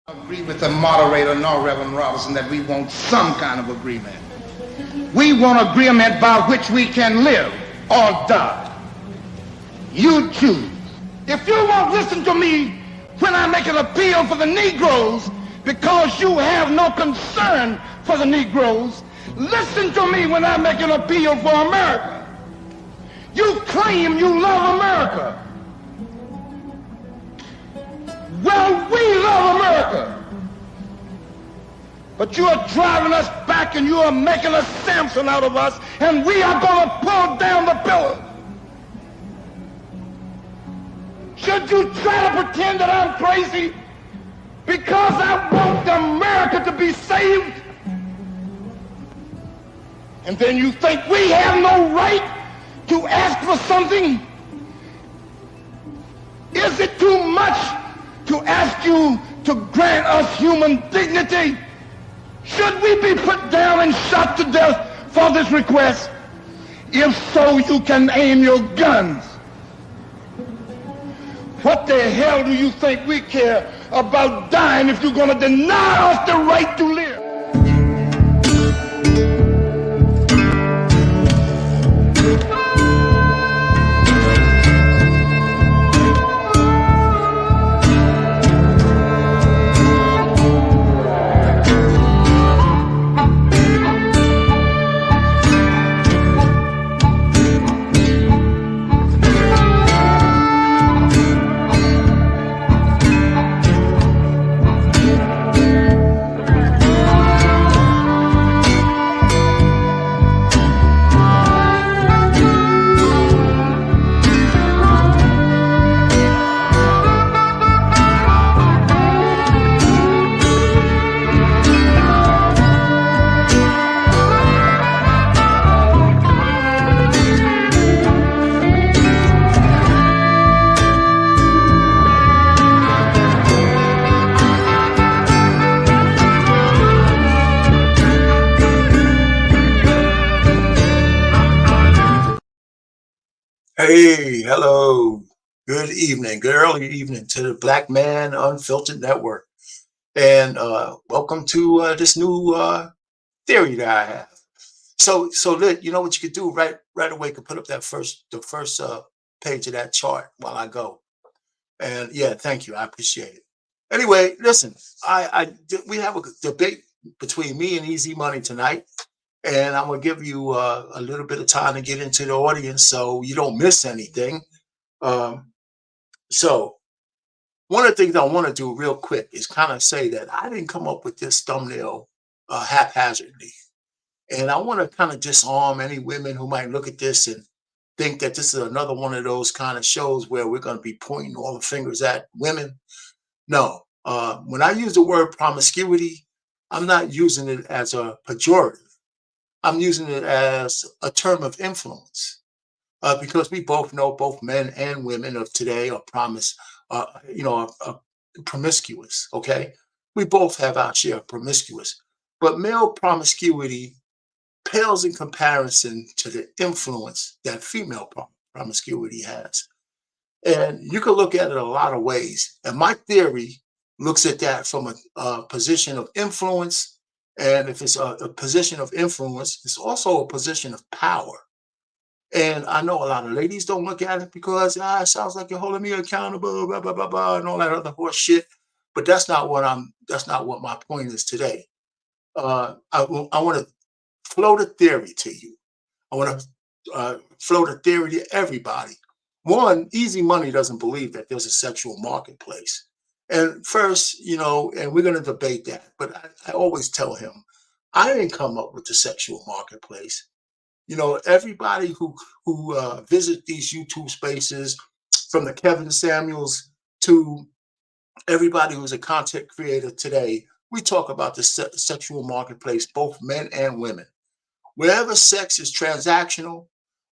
Agree with the moderator, nor Reverend Robinson, that we want some kind of agreement. We want agreement by which we can live or die. You choose. If you won't listen to me when I make an appeal for the Negroes because you have no concern for the Negroes, listen to me when I make an appeal for America. You claim you love America. Well, we love America. But you are driving us back and you are making a Samson out of us, and we are going to pull down the pillars. Should you try to pretend that I'm crazy because I want America to be saved? And then you think we have no right to ask for something? Is it too much to ask you to grant us human dignity? Should we be put down and shot to death for this request? If so, you can aim your guns. What the hell do you think we care about dying if you're going to deny us the right to live? Hey, hello, good evening, good early evening to the Black Man Unfiltered Network. And welcome to this new theory that I have. So you know what you could do right away, could put up the first page of that chart while I go. And yeah, thank you, I appreciate it. Anyway, listen, we have a debate between me and Easy Money tonight. And I'm going to give you a little bit of time to get into the audience so you don't miss anything. So one of the things I want to do real quick is kind of say that I didn't come up with this thumbnail haphazardly. And I want to kind of disarm any women who might look at this and think that this is another one of those kind of shows where we're going to be pointing all the fingers at women. No, when I use the word promiscuity, I'm not using it as a pejorative. I'm using it as a term of influence because we both know both men and women of today are promiscuous. Okay, we both have our share of promiscuous, but male promiscuity pales in comparison to the influence that female promiscuity has. And you can look at it a lot of ways. And my theory looks at that from a position of influence. And if it's a position of influence, it's also a position of power. And I know a lot of ladies don't look at it because it sounds like you're holding me accountable, blah, blah, blah, blah, and all that other horse shit. But that's not what my point is today. I want to float a theory to you. I want to float a theory to everybody. One, Easy Money doesn't believe that there's a sexual marketplace. And first, and we're going to debate that, but I always tell him, I didn't come up with the sexual marketplace. Everybody who visit these YouTube spaces, from the Kevin Samuels to everybody who's a content creator today, we talk about the sexual marketplace, both men and women. Wherever sex is transactional,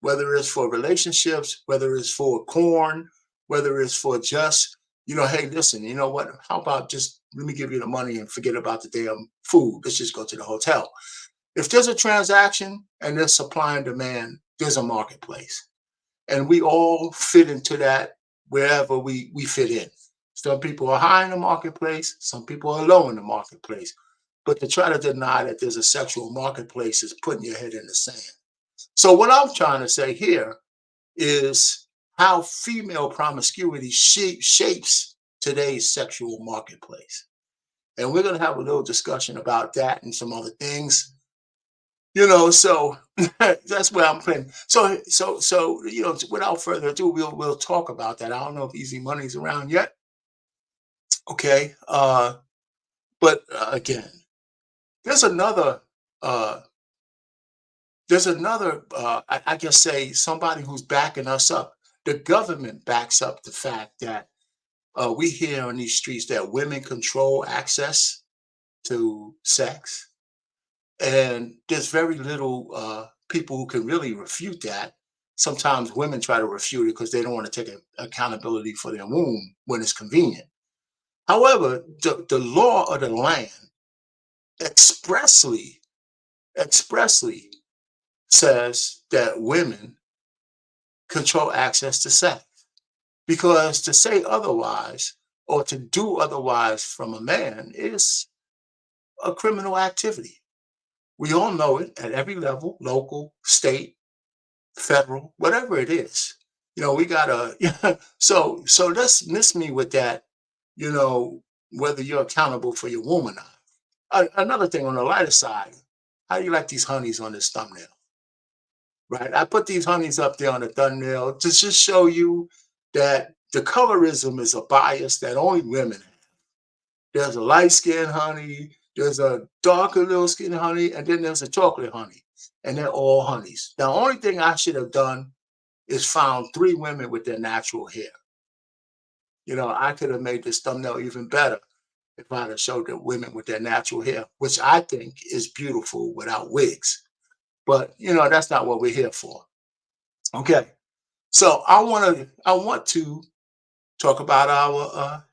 whether it's for relationships, whether it's for corn, whether it's for just hey, listen, you know what? How about just let me give you the money and forget about the damn food. Let's just go to the hotel. If there's a transaction and there's supply and demand, there's a marketplace. And we all fit into that wherever we fit in. Some people are high in the marketplace, some people are low in the marketplace. But to try to deny that there's a sexual marketplace is putting your head in the sand. So what I'm trying to say here is how female promiscuity shapes today's sexual marketplace. And we're going to have a little discussion about that and some other things. So that's where I'm playing. So without further ado, we'll talk about that. I don't know if Easy Money's around yet. Okay. But again, there's another uh I guess say somebody who's backing us up. The government backs up the fact that we hear on these streets that women control access to sex. And there's very little people who can really refute that. Sometimes women try to refute it because they don't want to take accountability for their womb when it's convenient. However, the law of the land expressly says that women control access to sex. Because to say otherwise or to do otherwise from a man is a criminal activity. We all know it at every level, local, state, federal, whatever it is. We gotta so let's miss me with that, whether you're accountable for your womb or not. Another thing on the lighter side, how do you like these honeys on this thumbnail? Right? I put these honeys up there on the thumbnail to just show you that the colorism is a bias that only women have. There's a light-skinned honey, there's a darker little skin honey, and then there's a chocolate honey. And they're all honeys. The only thing I should have done is found 3 women with their natural hair. I could have made this thumbnail even better if I'd have showed the women with their natural hair, which I think is beautiful without wigs. But that's not what we're here for. Okay. So I want to talk about our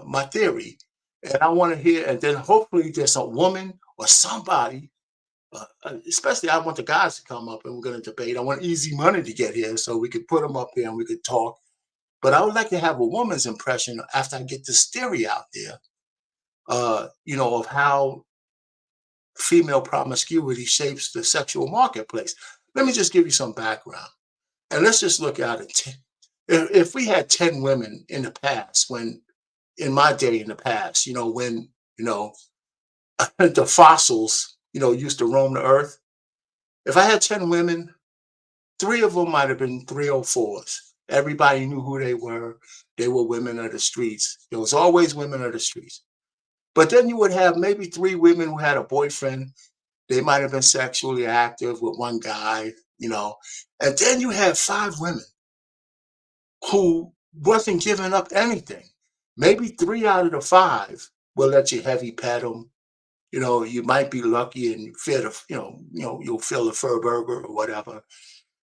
my theory. And I want to hear, and then hopefully there's a woman or somebody, especially I want the guys to come up and we're going to debate. I want Easy Money to get here so we could put them up there and we could talk. But I would like to have a woman's impression after I get this theory out there, of how female promiscuity shapes the sexual marketplace. Let me just give you some background. And let's just look at it. If we had 10 women in the past, in my day in the past, when, the fossils, used to roam the earth. If I had 10 women, 3 of them might have been 304s. Everybody knew who they were. They were women of the streets. There was always women of the streets. But then you would have maybe 3 women who had a boyfriend. They might have been sexually active with one guy, and then you had 5 women who wasn't giving up anything. Maybe 3 out of the 5 will let you heavy pet them. You might be lucky and you'll feel a fur burger or whatever.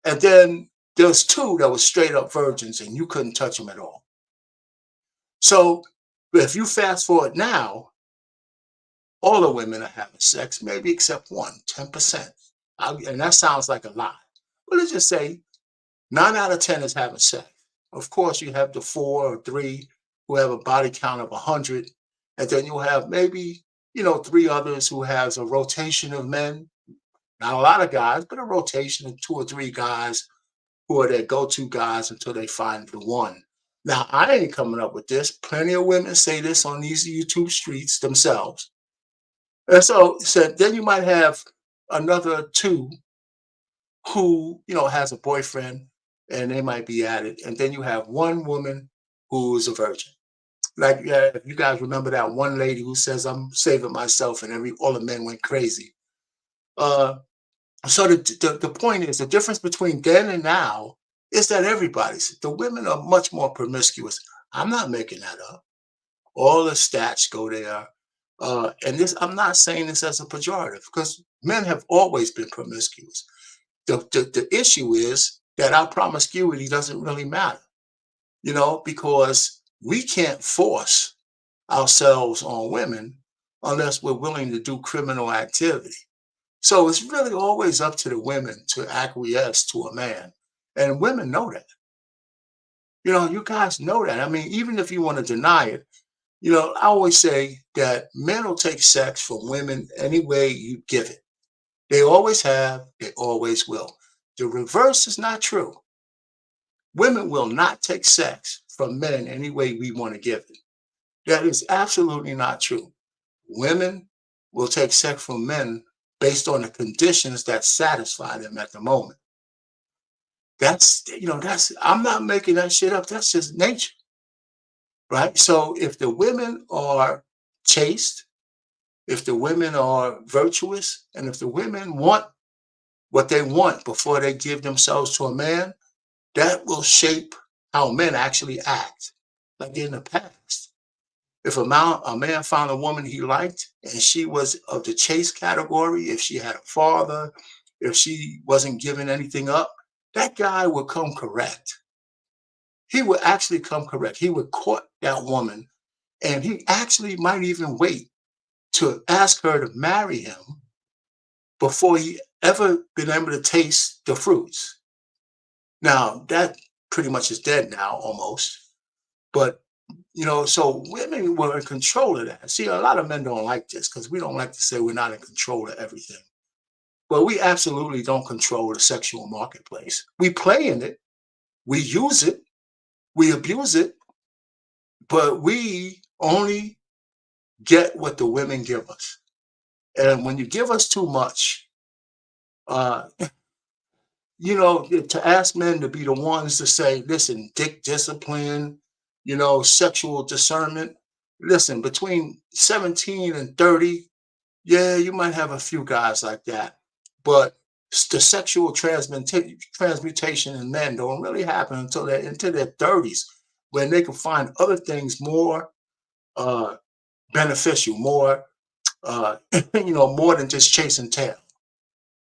And then there's 2 that were straight up virgins and you couldn't touch them at all. So if you fast forward now, all the women are having sex, maybe except 1, 10%. And that sounds like a lot. But let's just say 9 out of 10 is having sex. Of course, you have the 4 or 3 who have a body count of 100. And then you'll have maybe, 3 others who has a rotation of men. Not a lot of guys, but a rotation of 2 or 3 guys who are their go-to guys until they find the one. Now, I ain't coming up with this. Plenty of women say this on these YouTube streets themselves. And so then you might have another 2 who, has a boyfriend and they might be at it. And then you have 1 woman who is a virgin. Like, if you guys remember that one lady who says, I'm saving myself, and all the men went crazy. So the point is, the difference between then and now is that the women are much more promiscuous. I'm not making that up. All the stats go there. And I'm not saying this as a pejorative because men have always been promiscuous. The issue is that our promiscuity doesn't really matter, because we can't force ourselves on women unless we're willing to do criminal activity. So it's really always up to the women to acquiesce to a man. And women know that. You guys know that. I mean, even if you want to deny it, I always say that men will take sex from women any way you give it. They always have, they always will. The reverse is not true. Women will not take sex from men any way we want to give it. That is absolutely not true. Women will take sex from men based on the conditions that satisfy them at the moment. I'm not making that shit up. That's just nature, right? So if the women are chaste, if the women are virtuous, and if the women want what they want before they give themselves to a man, that will shape how men actually act. Like in the past, if a man found a woman he liked and she was of the chaste category, if she had a father, if she wasn't giving anything up, that guy would come correct. He would actually come correct. He would court that woman, and he actually might even wait to ask her to marry him before he ever been able to taste the fruits. Now, that pretty much is dead now, almost. But, so women were in control of that. See, a lot of men don't like this because we don't like to say we're not in control of everything. But we absolutely don't control the sexual marketplace. We play in it, we use it, we abuse it, but we only get what the women give us. And when you give us too much, uh, to ask men to be the ones to say, listen, dick discipline, sexual discernment. Listen, between 17 and 30, yeah, you might have a few guys like that. But the sexual transmutation in men don't really happen until they're into their 30s, when they can find other things more uh, beneficial, more, more than just chasing tail.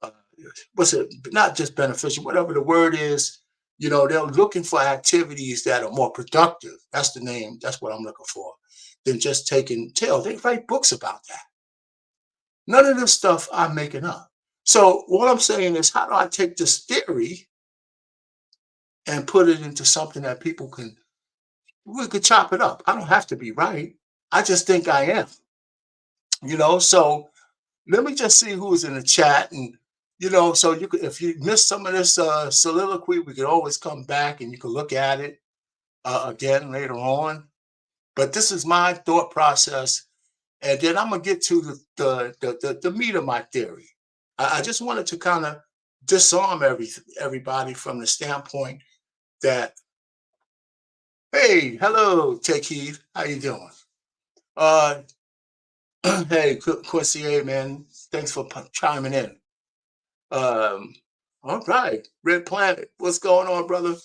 uh, what's it, not just beneficial, whatever the word is. They're looking for activities that are more productive. That's the name. That's what I'm looking for. Than just taking tail. They write books about that. None of this stuff I'm making up. So what I'm saying is, how do I take this theory and put it into something that we could chop it up. I don't have to be right. I just think I am. So let me just see who's in the chat. And so you could, if you missed some of this soliloquy, we could always come back and you can look at it again later on. But this is my thought process, and then I'm gonna get to the meat of my theory. I just wanted to kind of disarm everybody from the standpoint that, hey, hello, Take Heed, how you doing? Uh, hey, Quincy, hey, man, thanks for chiming in. All right, Red Planet, what's going on, brother?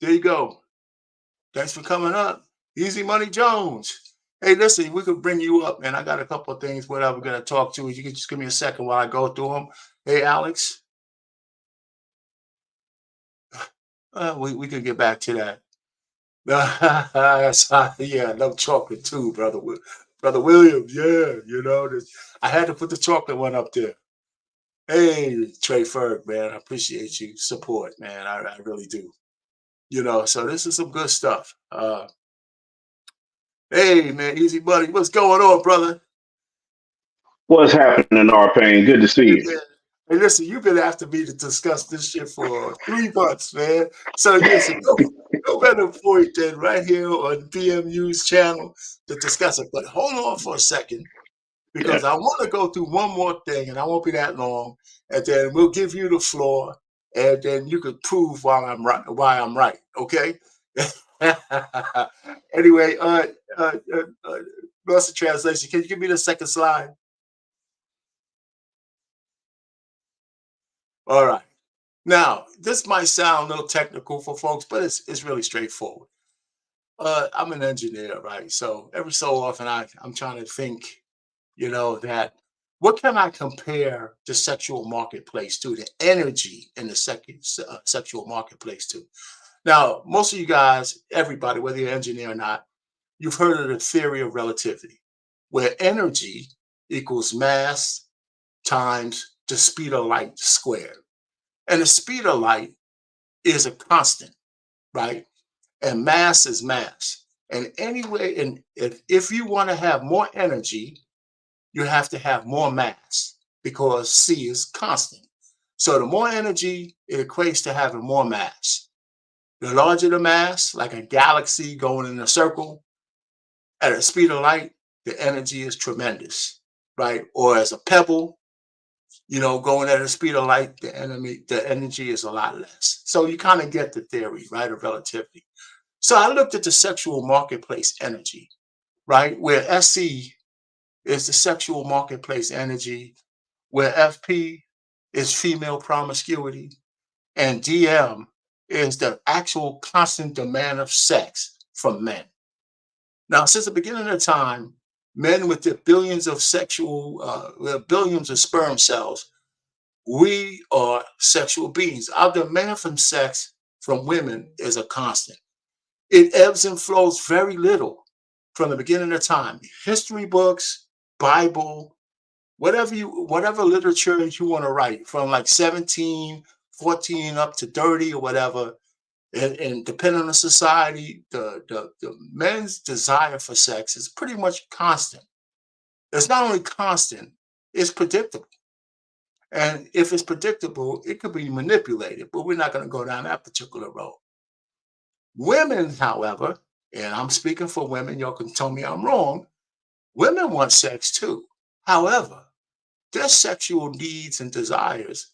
There you go. Thanks for coming up. Easy Money Jones. Hey, listen, we could bring you up, man. I got a couple of things, what I'm going to talk to. You can just give me a second while I go through them. Hey, Alex. We could get back to that. Yeah, I love chocolate too, brother. Brother Williams, yeah, I had to put the chocolate one up there. Hey, Trey Ferg, man, I appreciate you support, man. I really do. So this is some good stuff. Hey, man, Easy Buddy, what's going on, brother? What's happening, R-Pain? Good to see Hey, you. man. Hey, listen, you've been after me to discuss this shit for 3 months, man. So listen, no better point than right here on BMU's channel to discuss it. But hold on for a second, Yeah. because I want to go through one more thing, and I won't be that long, and then we'll give you the floor, and then you can prove why I'm right. Okay. Anyway, lost the translation. Can you give me the second slide? All right. Now, this might sound a little technical for folks, but it's really straightforward. I'm an engineer, right? So every so often I'm trying to think, that what can I compare the sexual marketplace to, the energy in the sexual marketplace to? Now, most of you guys, everybody, whether you're an engineer or not, you've heard of the theory of relativity, where energy equals mass times the speed of light squared. And the speed of light is a constant, right? and mass is mass. And anyway, and if you want to have more energy, you have to have more mass because C is constant. So the more energy, it equates to having more mass. The larger the mass, like a galaxy going in a circle at a speed of light, the energy is tremendous, right? Or as a pebble, going at the speed of light, the energy is a lot less. So you kind of get the theory, right, of relativity. So I looked at the sexual marketplace energy, right, where SE is the sexual marketplace energy, where FP is female promiscuity, and DM is the actual constant demand of sex from men. Now, since the beginning of time, men with their billions of billions of sperm cells, we are sexual beings. Our demand from sex from women is a constant. It ebbs and flows very little from the beginning of time. History books, Bible, whatever literature you want to write, from like 17, 14 up to 30 or whatever, and depending on the society, the men's desire for sex is pretty much constant. It's not only constant, it's predictable. And if it's predictable, it could be manipulated, but we're not going to go down that particular road. Women, however, and I'm speaking for women, y'all can tell me I'm wrong, women want sex too. However, their sexual needs and desires,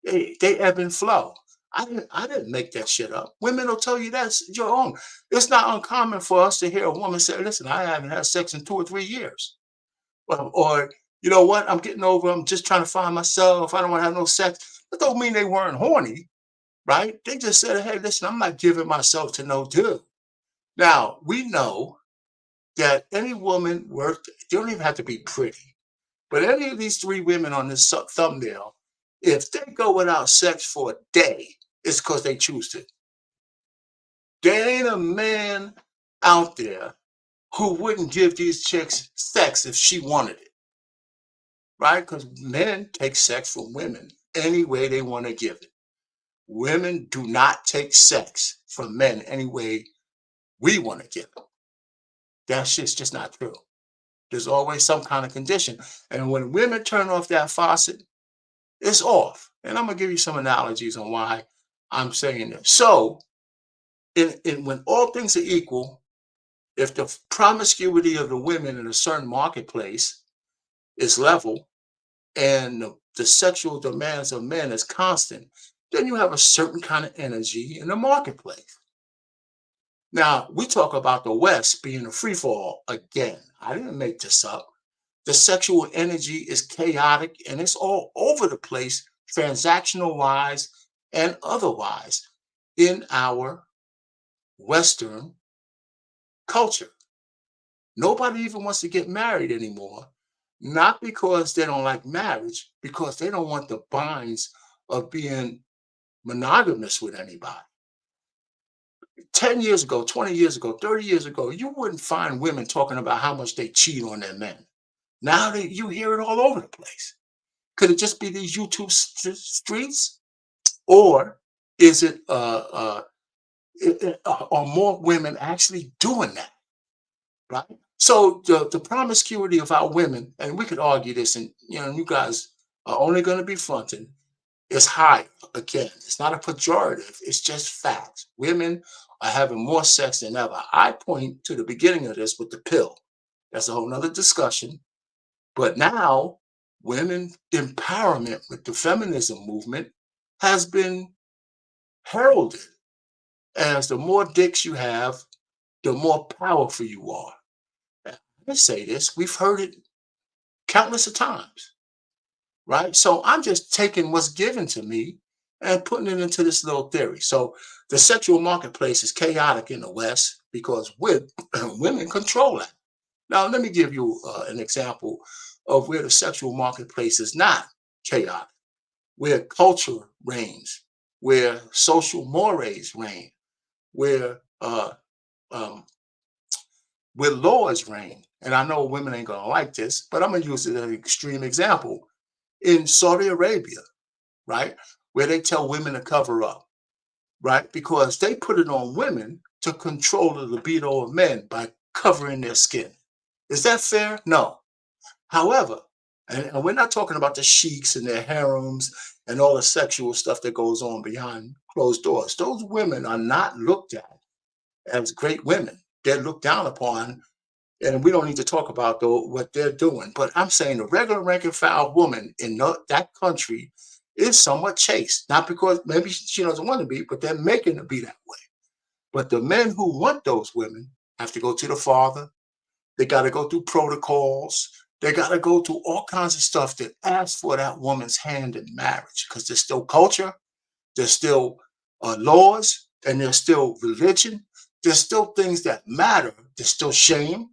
they ebb and flow. I didn't make that shit up. Women will tell you that's your own. It's not uncommon for us to hear a woman say, listen, I haven't had sex in 2 or 3 years. Or you know what, I'm just trying to find myself. I don't want to have no sex. That don't mean they weren't horny, right? They just said, hey, listen, I'm not giving myself to no dude. Now, we know that any woman they don't even have to be pretty, but any of these 3 women on this thumbnail, if they go without sex for a day, it's because they choose to. There ain't a man out there who wouldn't give these chicks sex if she wanted it, right? Because men take sex from women any way they want to give it. Women do not take sex from men any way we want to give it. That shit's just not true. There's always some kind of condition. And when women turn off that faucet, it's off. And I'm going to give you some analogies on why I'm saying this. So, when all things are equal, if the promiscuity of the women in a certain marketplace is level and the sexual demands of men is constant, then you have a certain kind of energy in the marketplace. Now, we talk about the West being a free fall again. I didn't make this up. The sexual energy is chaotic and it's all over the place, transactional wise and otherwise, in our Western culture. Nobody even wants to get married anymore, not because they don't like marriage, because they don't want the binds of being monogamous with anybody. 10 years ago, 20 years ago, 30 years ago, you wouldn't find women talking about how much they cheat on their men. Now you hear it all over the place. Could it just be these YouTube streets? Or is it, are more women actually doing that, right? So the promiscuity of our women, and we could argue this, and you guys are only going to be fronting, is higher. Again, it's not a pejorative, it's just facts. Women are having more sex than ever. I point to the beginning of this with the pill. That's a whole nother discussion. But now, women empowerment with the feminism movement has been heralded as the more dicks you have, the more powerful you are. I say this, we've heard it countless of times, right? So I'm just taking what's given to me and putting it into this little theory. So the sexual marketplace is chaotic in the West because women control that. Now, let me give you an example of where the sexual marketplace is not chaotic, where culture reigns, where social mores reign, where laws reign. And I know women ain't gonna like this, but I'm gonna use it as an extreme example. In Saudi Arabia, right, where they tell women to cover up, right, because they put it on women to control the libido of men by covering their skin. Is that fair? No. However, and we're not talking about the sheiks and their harems and all the sexual stuff that goes on behind closed doors. Those women are not looked at as great women. They're looked down upon, and we don't need to talk about what they're doing. But I'm saying the regular rank and file woman in that country is somewhat chaste, not because maybe she doesn't want to be, but they're making her be that way. But the men who want those women have to go to the father. They got to go through protocols. They got to go through all kinds of stuff that asks for that woman's hand in marriage, because there's still culture, there's still laws, and there's still religion. There's still things that matter. There's still shame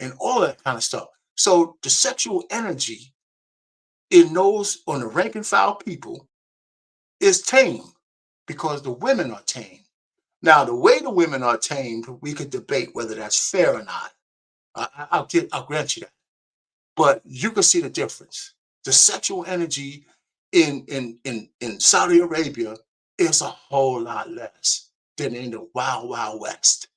and all that kind of stuff. So the sexual energy in those on the rank and file people is tame because the women are tame. Now, the way the women are tamed, we could debate whether that's fair or not. I'll grant you that. But you can see the difference. The sexual energy in Saudi Arabia is a whole lot less than in the Wild Wild West.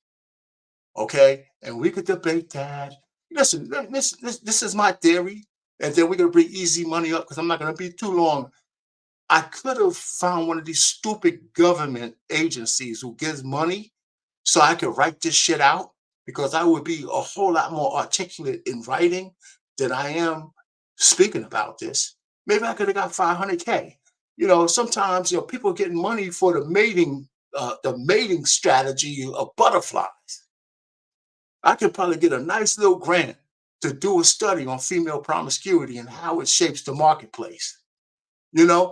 Okay? And we could debate that. Listen, this is my theory. And then we're going to bring easy money up because I'm not going to be too long. I could have found one of these stupid government agencies who gives money so I could write this shit out, because I would be a whole lot more articulate in writing than I am speaking about this. Maybe I could have got 500K. Sometimes people are getting money for the mating strategy of butterflies. I could probably get a nice little grant to do a study on female promiscuity and how it shapes the marketplace.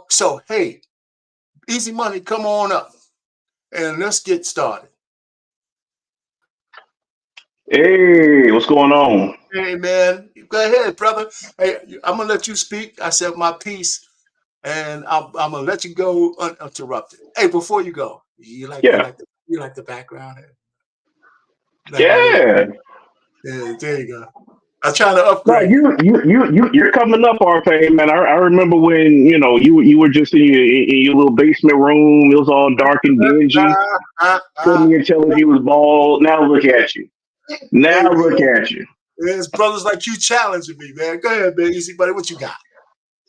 So hey, easy money, come on up and let's get started. Hey, what's going on? Hey man, go ahead, brother. Hey, I'm gonna let you speak. I said my piece, and I'm gonna let you go uninterrupted. Hey, before you go, you like the background? Yeah. Yeah, there you go. I'm trying to No, upgrade. you're coming up, RP, man. I remember when you were just in your little basement room. It was all dark and dingy. Couldn't even tell if you was bald. Now look at you. Hey, Now look at you. There's brothers like you challenging me, man. Go ahead, man. Easy, buddy. What you got?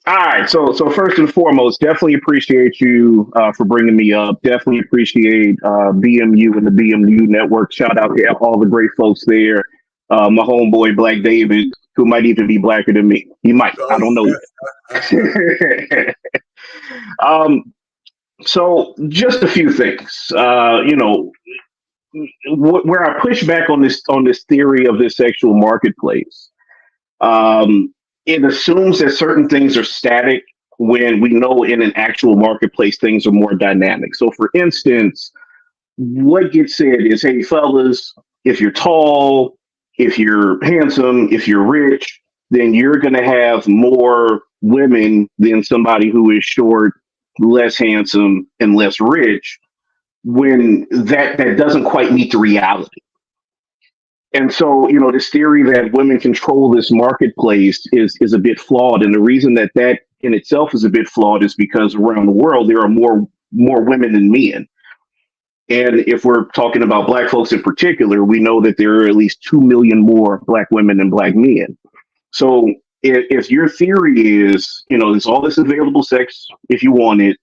All right. So first and foremost, definitely appreciate you for bringing me up. Definitely appreciate BMU and the BMU network. Shout out to all the great folks there. My homeboy Black David, who might even be blacker than me. He might. I don't know yet. So just a few things. Where I push back on this theory of this sexual marketplace, it assumes that certain things are static when we know in an actual marketplace things are more dynamic. So, for instance, what gets said is, "Hey, fellas, if you're tall, if you're handsome, if you're rich, then you're going to have more women than somebody who is short, less handsome, and less rich." When that doesn't quite meet the reality. And so, this theory that women control this marketplace is a bit flawed. And the reason that in itself is a bit flawed is because around the world, there are more women than men. And if we're talking about Black folks in particular, we know that there are at least 2 million more Black women than Black men. So if your theory is, there's all this available sex if you want it,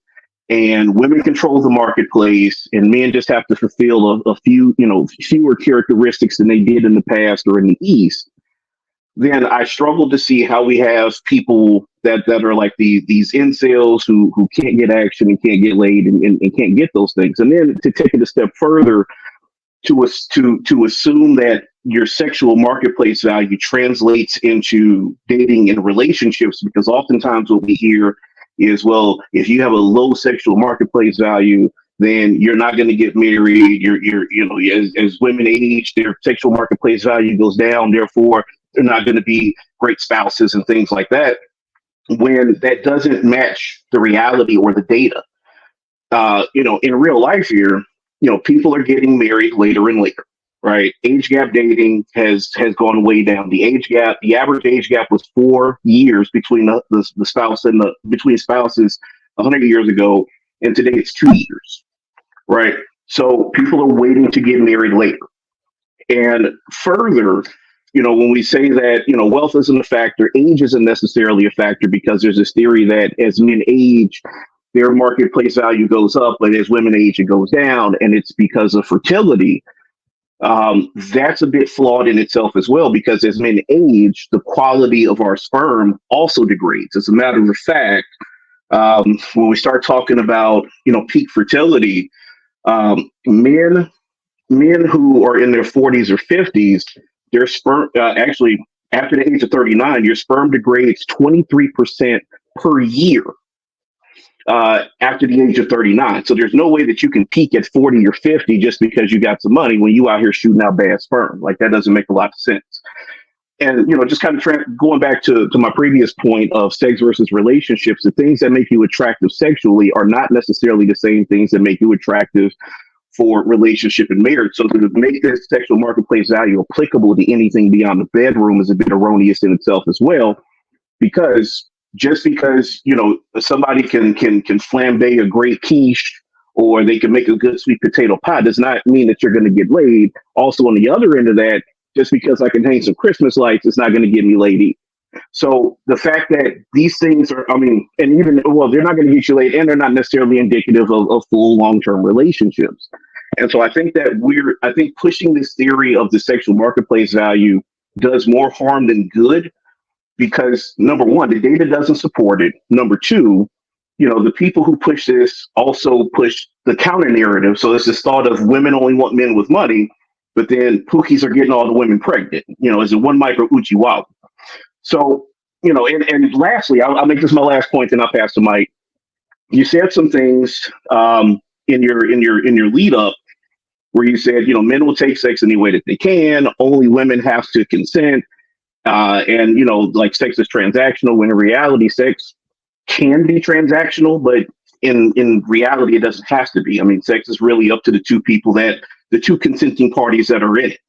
and women control the marketplace, and men just have to fulfill a few, fewer characteristics than they did in the past or in the East, then I struggle to see how we have people that are like these incels who can't get action and can't get laid and can't get those things. And then to take it a step further, to assume that your sexual marketplace value translates into dating and relationships, because oftentimes what we hear is, well, if you have a low sexual marketplace value, then you're not going to get married. As women age, their sexual marketplace value goes down. Therefore, they're not going to be great spouses and things like that. When that doesn't match the reality or the data, in real life here, people are getting married later and later. Right, age gap dating has gone way down. The average age gap was 4 years between the spouse between spouses 100 years ago, and today it's 2 years. Right, So people are waiting to get married later. And further, when we say that, wealth isn't a factor, age isn't necessarily a factor, because there's this theory that as men age, their marketplace value goes up, but as women age, it goes down, and it's because of fertility. That's a bit flawed in itself as well, because as men age, the quality of our sperm also degrades. As a matter of fact, when we start talking about, peak fertility, men who are in their 40s or 50s, their sperm actually after the age of 39, your sperm degrades 23% per year after the age of 39. So there's no way that you can peak at 40 or 50 just because you got some money when you out here shooting out bad sperm. Like, that doesn't make a lot of sense. And, just kind of going back to my previous point of sex versus relationships, the things that make you attractive sexually are not necessarily the same things that make you attractive for relationship and marriage. So to make this sexual marketplace value applicable to anything beyond the bedroom is a bit erroneous in itself as well, because just because somebody can flambe a great quiche, or they can make a good sweet potato pie, does not mean that you're going to get laid. Also, on the other end of that, just because I can hang some Christmas lights, it's not going to get me laid either. So the fact that these things are, and even, they're not going to get you laid, and they're not necessarily indicative of full long-term relationships. And so I think that pushing this theory of the sexual marketplace value does more harm than good, because number one, the data doesn't support it. Number two, the people who push this also push the counter narrative. So it's this thought of women only want men with money, but then pookies are getting all the women pregnant. Is it one micro uchi wow? So, and lastly, I'll make this my last point, and I'll pass the mic. You said some things in your lead up where you said, men will take sex any way that they can. Only women have to consent. And, like, sex is transactional, when in reality, sex can be transactional, but in reality, it doesn't have to be. Sex is really up to the two consenting parties that are in it.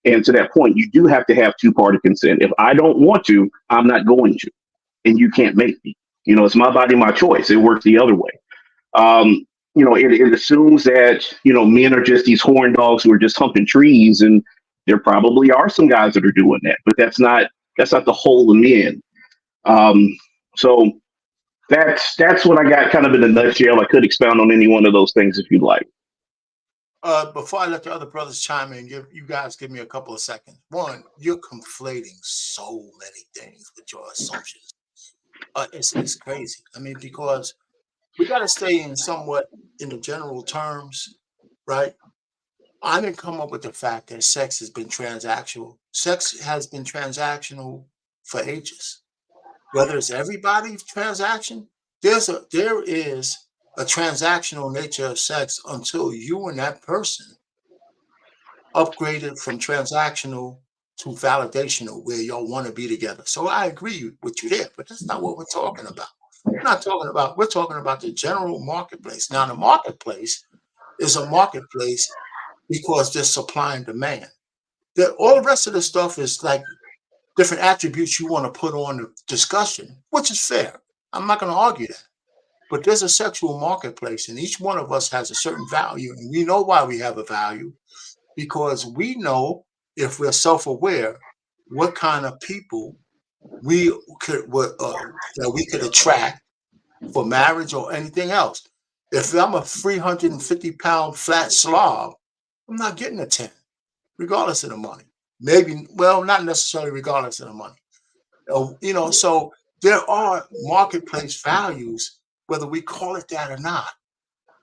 And to that point, you do have to have two-party consent. If I don't want to, I'm not going to, and you can't make me. It's my body, my choice. It works the other way. It assumes that, men are just these horn dogs who are just humping trees, and there probably are some guys that are doing that, but that's not the whole of men. So that's what I got kind of in a nutshell. I could expound on any one of those things if you'd like. Before I let the other brothers chime in, you guys give me a couple of seconds. One, you're conflating so many things with your assumptions. It's crazy. Because we got to stay in somewhat in the general terms, right? I didn't come up with the fact that sex has been transactional. Sex has been transactional for ages. Whether it's everybody's transaction, there is a transactional nature of sex until you and that person upgraded from transactional to validational, where y'all want to be together. So I agree with you there, but that's not what we're talking about. We're talking about the general marketplace. Now, the marketplace is a marketplace because there's supply and demand. All the rest of the stuff is like different attributes you want to put on the discussion, which is fair. I'm not going to argue that. But there's a sexual marketplace, and each one of us has a certain value, and we know why we have a value, because we know, if we're self-aware, what kind of people that we could attract for marriage or anything else. If I'm a 350-pound flat slob, I'm not getting a 10, regardless of the money. Maybe, well, not necessarily regardless of the money. So there are marketplace values, whether we call it that or not.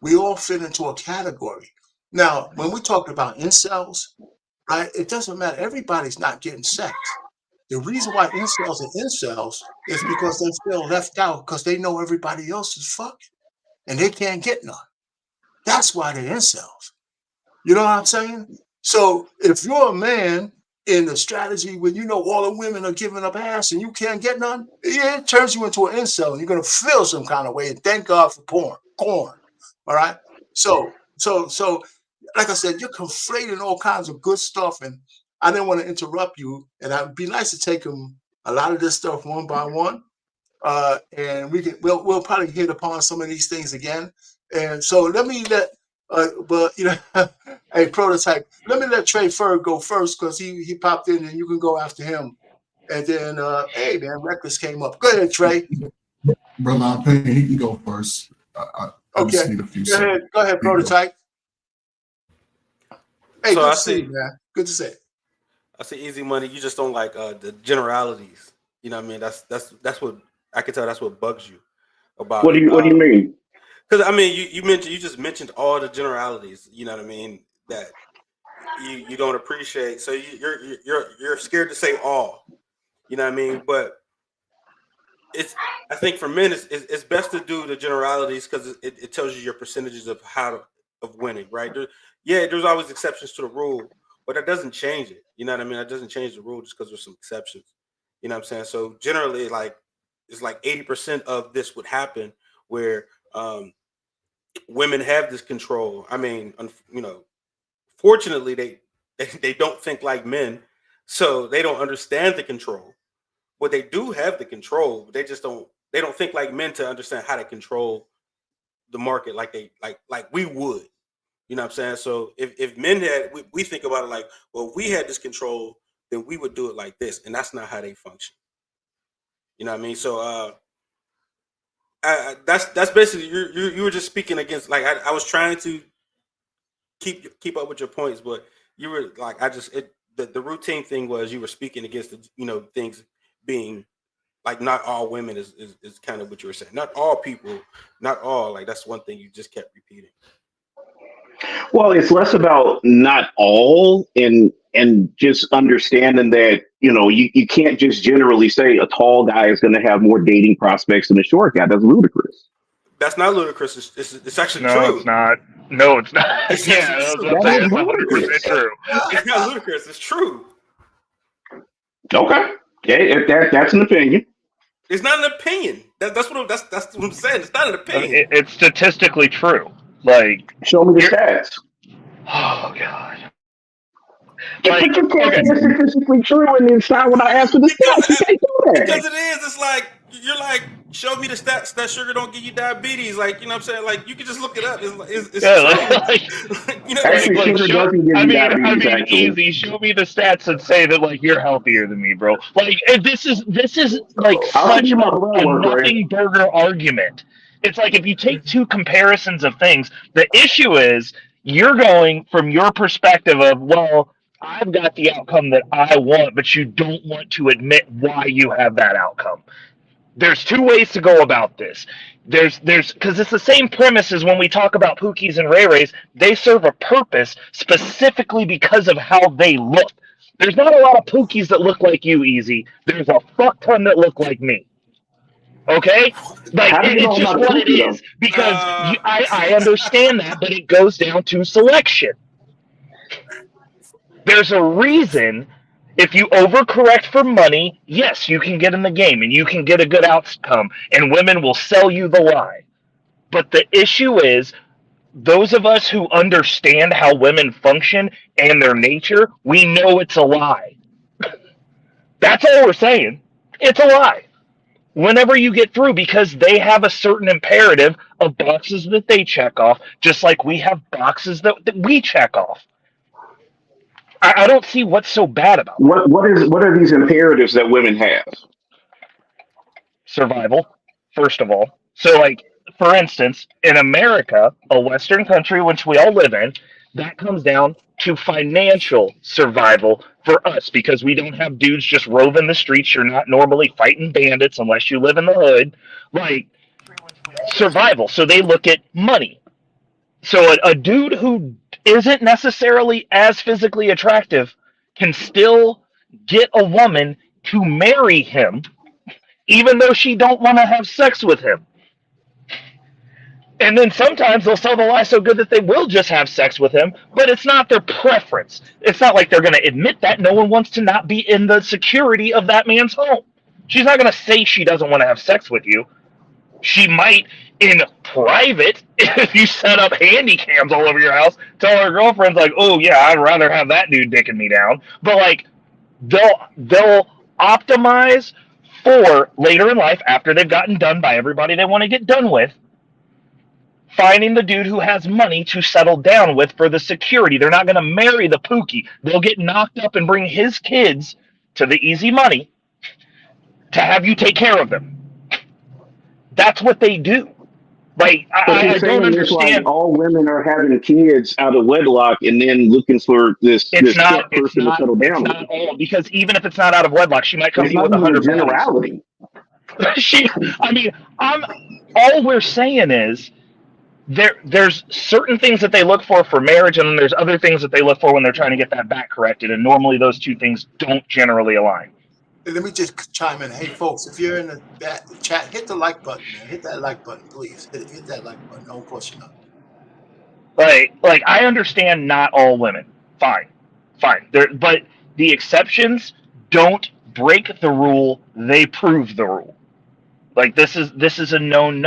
We all fit into a category. Now, when we talk about incels, right, it doesn't matter. Everybody's not getting sex. The reason why incels are incels is because they feel left out, because they know everybody else is fucking and they can't get none. That's why they're incels. You know what I'm saying? So if you're a man in the strategy where all the women are giving up ass and you can't get none, it turns you into an incel, and you're gonna feel some kind of way. And thank God for porn. All right. So like I said, you're conflating all kinds of good stuff, and I didn't want to interrupt you. And it'd be nice to take a lot of this stuff one by one, and we'll probably hit upon some of these things again. And so let But hey, Prototype. Let me let Trey Ferg go first because he popped in and you can go after him. And then, hey man, Reckless came up. Go ahead, Trey. Brother, I think he can go first. I just Okay, need a few go ahead. seconds. Go ahead, Prototype. Hey, So good I to see see, you, man. Good to see you. I see easy money. You just don't like the generalities. You know what I mean? That's what I can tell. That's what bugs you about What do it. you mean? Because I mean, you just mentioned all the generalities. You know what I mean? That you don't appreciate. So you're scared to say all. You know what I mean? But it's I think for men it's best to do the generalities because it tells you your percentages of of winning, right? There's always exceptions to the rule, but that doesn't change it. You know what I mean? That doesn't change the rule just because there's some exceptions. You know what I'm saying? So generally, like it's like 80% of this would happen where women have this control. I mean, fortunately, they don't think like men, so they don't understand the control. But they do have the control. They just don't think like men to understand how to control the market like like we would. You know what I'm saying? So if men had we think about it like, well, if we had this control, then we would do it like this, and that's not how they function. You know what I mean? So that's basically you were just speaking against like I was trying to keep up with your points, but you were like the routine thing was you were speaking against the things being like not all women is kind of what you were saying. Not all people, not all. Like that's one thing you just kept repeating. Well, it's less about not all and just understanding that, you can't just generally say a tall guy is going to have more dating prospects than a short guy. That's ludicrous. That's not ludicrous. It's actually No, true. it's not. No, it's not. It's Yeah, actually that's true. what I'm That saying. is It's 100% ludicrous. true. It's not ludicrous. It's true. Okay. Yeah, that's an opinion. It's not an opinion. That's what I'm saying. It's not an I mean, opinion. it's statistically true. Like, Show me the you're, stats. oh god. But Like, you can't say okay, it's statistically true and then start when I ask for the Because stats. You can't do because that. it is. It's like you're like, show me the stats that sugar don't give you diabetes. Like, you know what I'm saying? Like, you can just look it up. It's yeah, true. like, You know what I mean? Actually, like sugar show. doesn't give I you mean, diabetes, actually. easy. Show me the stats and say that like you're healthier than me, bro. Like, this is like I'll send such you my blood a work, Ray. nothing burger argument. It's like if you take two comparisons of things, the issue is you're going from your perspective of, well, I've got the outcome that I want, but you don't want to admit why you have that outcome. There's two ways to go about this. There's because it's the same premise as when we talk about Pookies and Ray Rays. They serve a purpose specifically because of how they look. There's not a lot of Pookies that look like you, Easy. There's a fuck ton that look like me. Okay? Like, How do you it's know just about a what it cookie, though? is. Because Uh, I understand that, but it goes down to selection. There's a reason if you overcorrect for money, yes, you can get in the game and you can get a good outcome, and women will sell you the lie. But the issue is, those of us who understand how women function and their nature, we know it's a lie. That's all we're saying. It's a lie. Whenever you get through, because they have a certain imperative of boxes that they check off, just like we have boxes that we check off. I don't see what's so bad about that. What are these imperatives that women have? Survival, first of all. So, like, for instance, in America, a Western country which we all live in, that comes down to financial survival for us because we don't have dudes just roving the streets. You're not normally fighting bandits unless you live in the hood. Like, survival. So they look at money. So a dude who isn't necessarily as physically attractive can still get a woman to marry him even though she don't want to have sex with him. And then sometimes they'll sell the lie so good that they will just have sex with him, but it's not their preference. It's not like they're going to admit that. No one wants to not be in the security of that man's home. She's not going to say she doesn't want to have sex with you. She might in private, if you set up handy cams all over your house, tell her girlfriends like, oh yeah, I'd rather have that dude dicking me down. But like they'll optimize for later in life after they've gotten done by everybody they want to get done with finding the dude who has money to settle down with for the security. They're not going to marry the Pookie. They'll get knocked up and bring his kids to the easy money to have you take care of them. That's what they do. Like, But you're I don't saying it's like understand. all women are having kids out of wedlock and then looking for this tech person to settle It's down with. not all, because even if it's not out of wedlock, she might come It's to you not with even a 100 bodies. generality. I mean, all we're saying is there's certain things that they look for marriage, and then there's other things that they look for when they're trying to get that back corrected, and normally those two things don't generally align. Let me just chime in. Hey, folks, if you're in the chat, hit the like button, man. Hit that like button, please. Hit that like button. Don't question us. Like I understand not all women. Fine. But the exceptions don't break the rule; they prove the rule. Like this is a known.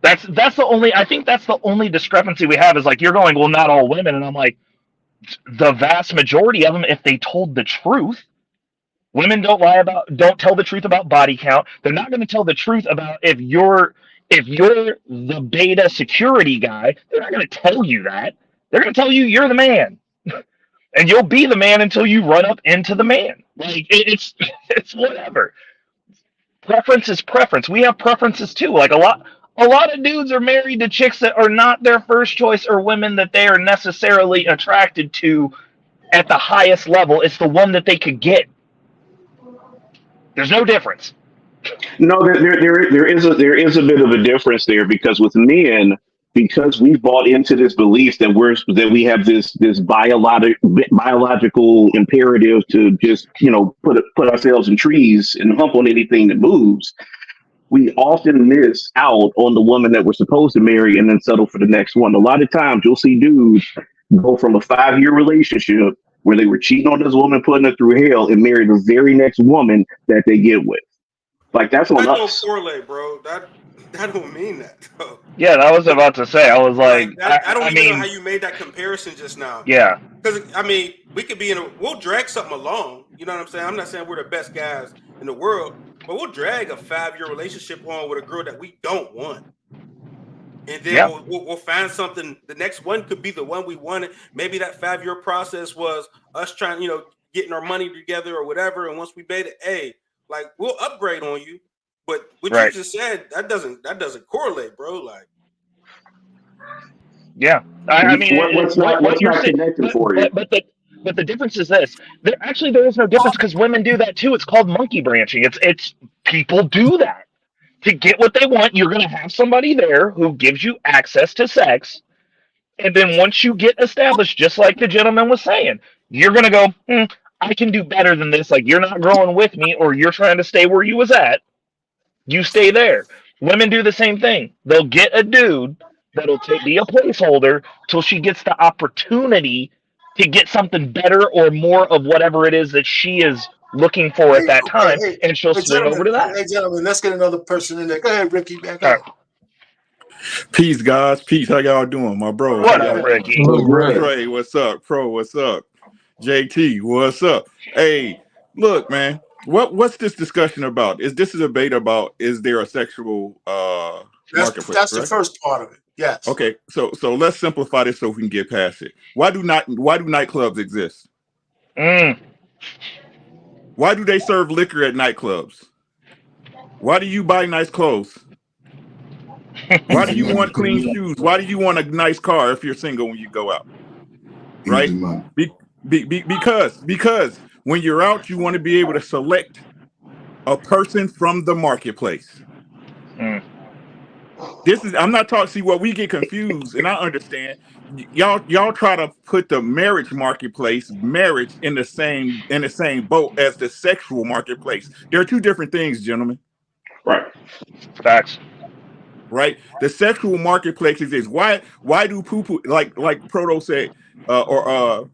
That's the only. I think that's the only discrepancy we have is like you're going, well, not all women, and I'm like, the vast majority of them, if they told the truth. Women don't tell the truth about body count. They're not going to tell the truth about if you're the beta security guy. They're not going to tell you that. They're going to tell you you're the man, and you'll be the man until you run up into the man. Like it's whatever. Preference is preference. We have preferences too. Like a lot of dudes are married to chicks that are not their first choice or women that they are necessarily attracted to at the highest level. It's the one that they could get. There's no difference. No, there is a bit of a difference there because with men, because we bought into this belief that we have this biological imperative to just put ourselves in trees and hump on anything that moves. We often miss out on the woman that we're supposed to marry and then settle for the next one. A lot of times you'll see dudes go from a 5-year relationship where they were cheating on this woman, putting her through hell, and marry the very next woman that they get with. Like that's on That us. don't correlate, bro. That don't mean that, though. Yeah, I was about to say. I was like, I don't I even mean, know how you made that comparison just now. Yeah. Because I mean, we could be we'll drag something along. You know what I'm saying? I'm not saying we're the best guys in the world, but we'll drag a 5-year relationship on with a girl that we don't want. And then we'll find something. The next one could be the one we wanted. Maybe that 5-year process was us trying, getting our money together or whatever. And once we made it, hey, like we'll upgrade on you. But what you just said, that doesn't correlate, bro. Like, yeah, I mean, what's not connected for you? But the difference is this. There is no difference because women do that too. It's called monkey branching. It's people do that. To get what they want, you're going to have somebody there who gives you access to sex. And then once you get established, just like the gentleman was saying, you're going to go, I can do better than this. Like, you're not growing with me or you're trying to stay where you was at. You stay there. Women do the same thing. They'll get a dude that'll be a placeholder till she gets the opportunity to get something better or more of whatever it is that she is looking for at that time, and she'll swing over to that. Hey, gentlemen, let's get another person in there. Go ahead, Ricky. Back up. Peace, guys. Peace. How y'all doing, my bro? What up, Ricky? Ray, what's up? Pro, what's up? JT, what's up? Hey, look, man. What's this discussion about? Is this a debate about is there a sexual marketplace? That's the first part of it. Yes. Okay, so let's simplify this so we can get past it. Why do nightclubs exist? Why do they serve liquor at nightclubs? Why do you buy nice clothes? Why do you want clean shoes? Why do you want a nice car if you're single when you go out? Right? Because when you're out, you want to be able to select a person from the marketplace. I'm not talking. See, what we get confused, and I understand. Y'all try to put the marriage in the same boat as the sexual marketplace. There are two different things, gentlemen. Right. Facts. Right. The sexual marketplace is why do poo-poo like Proto said or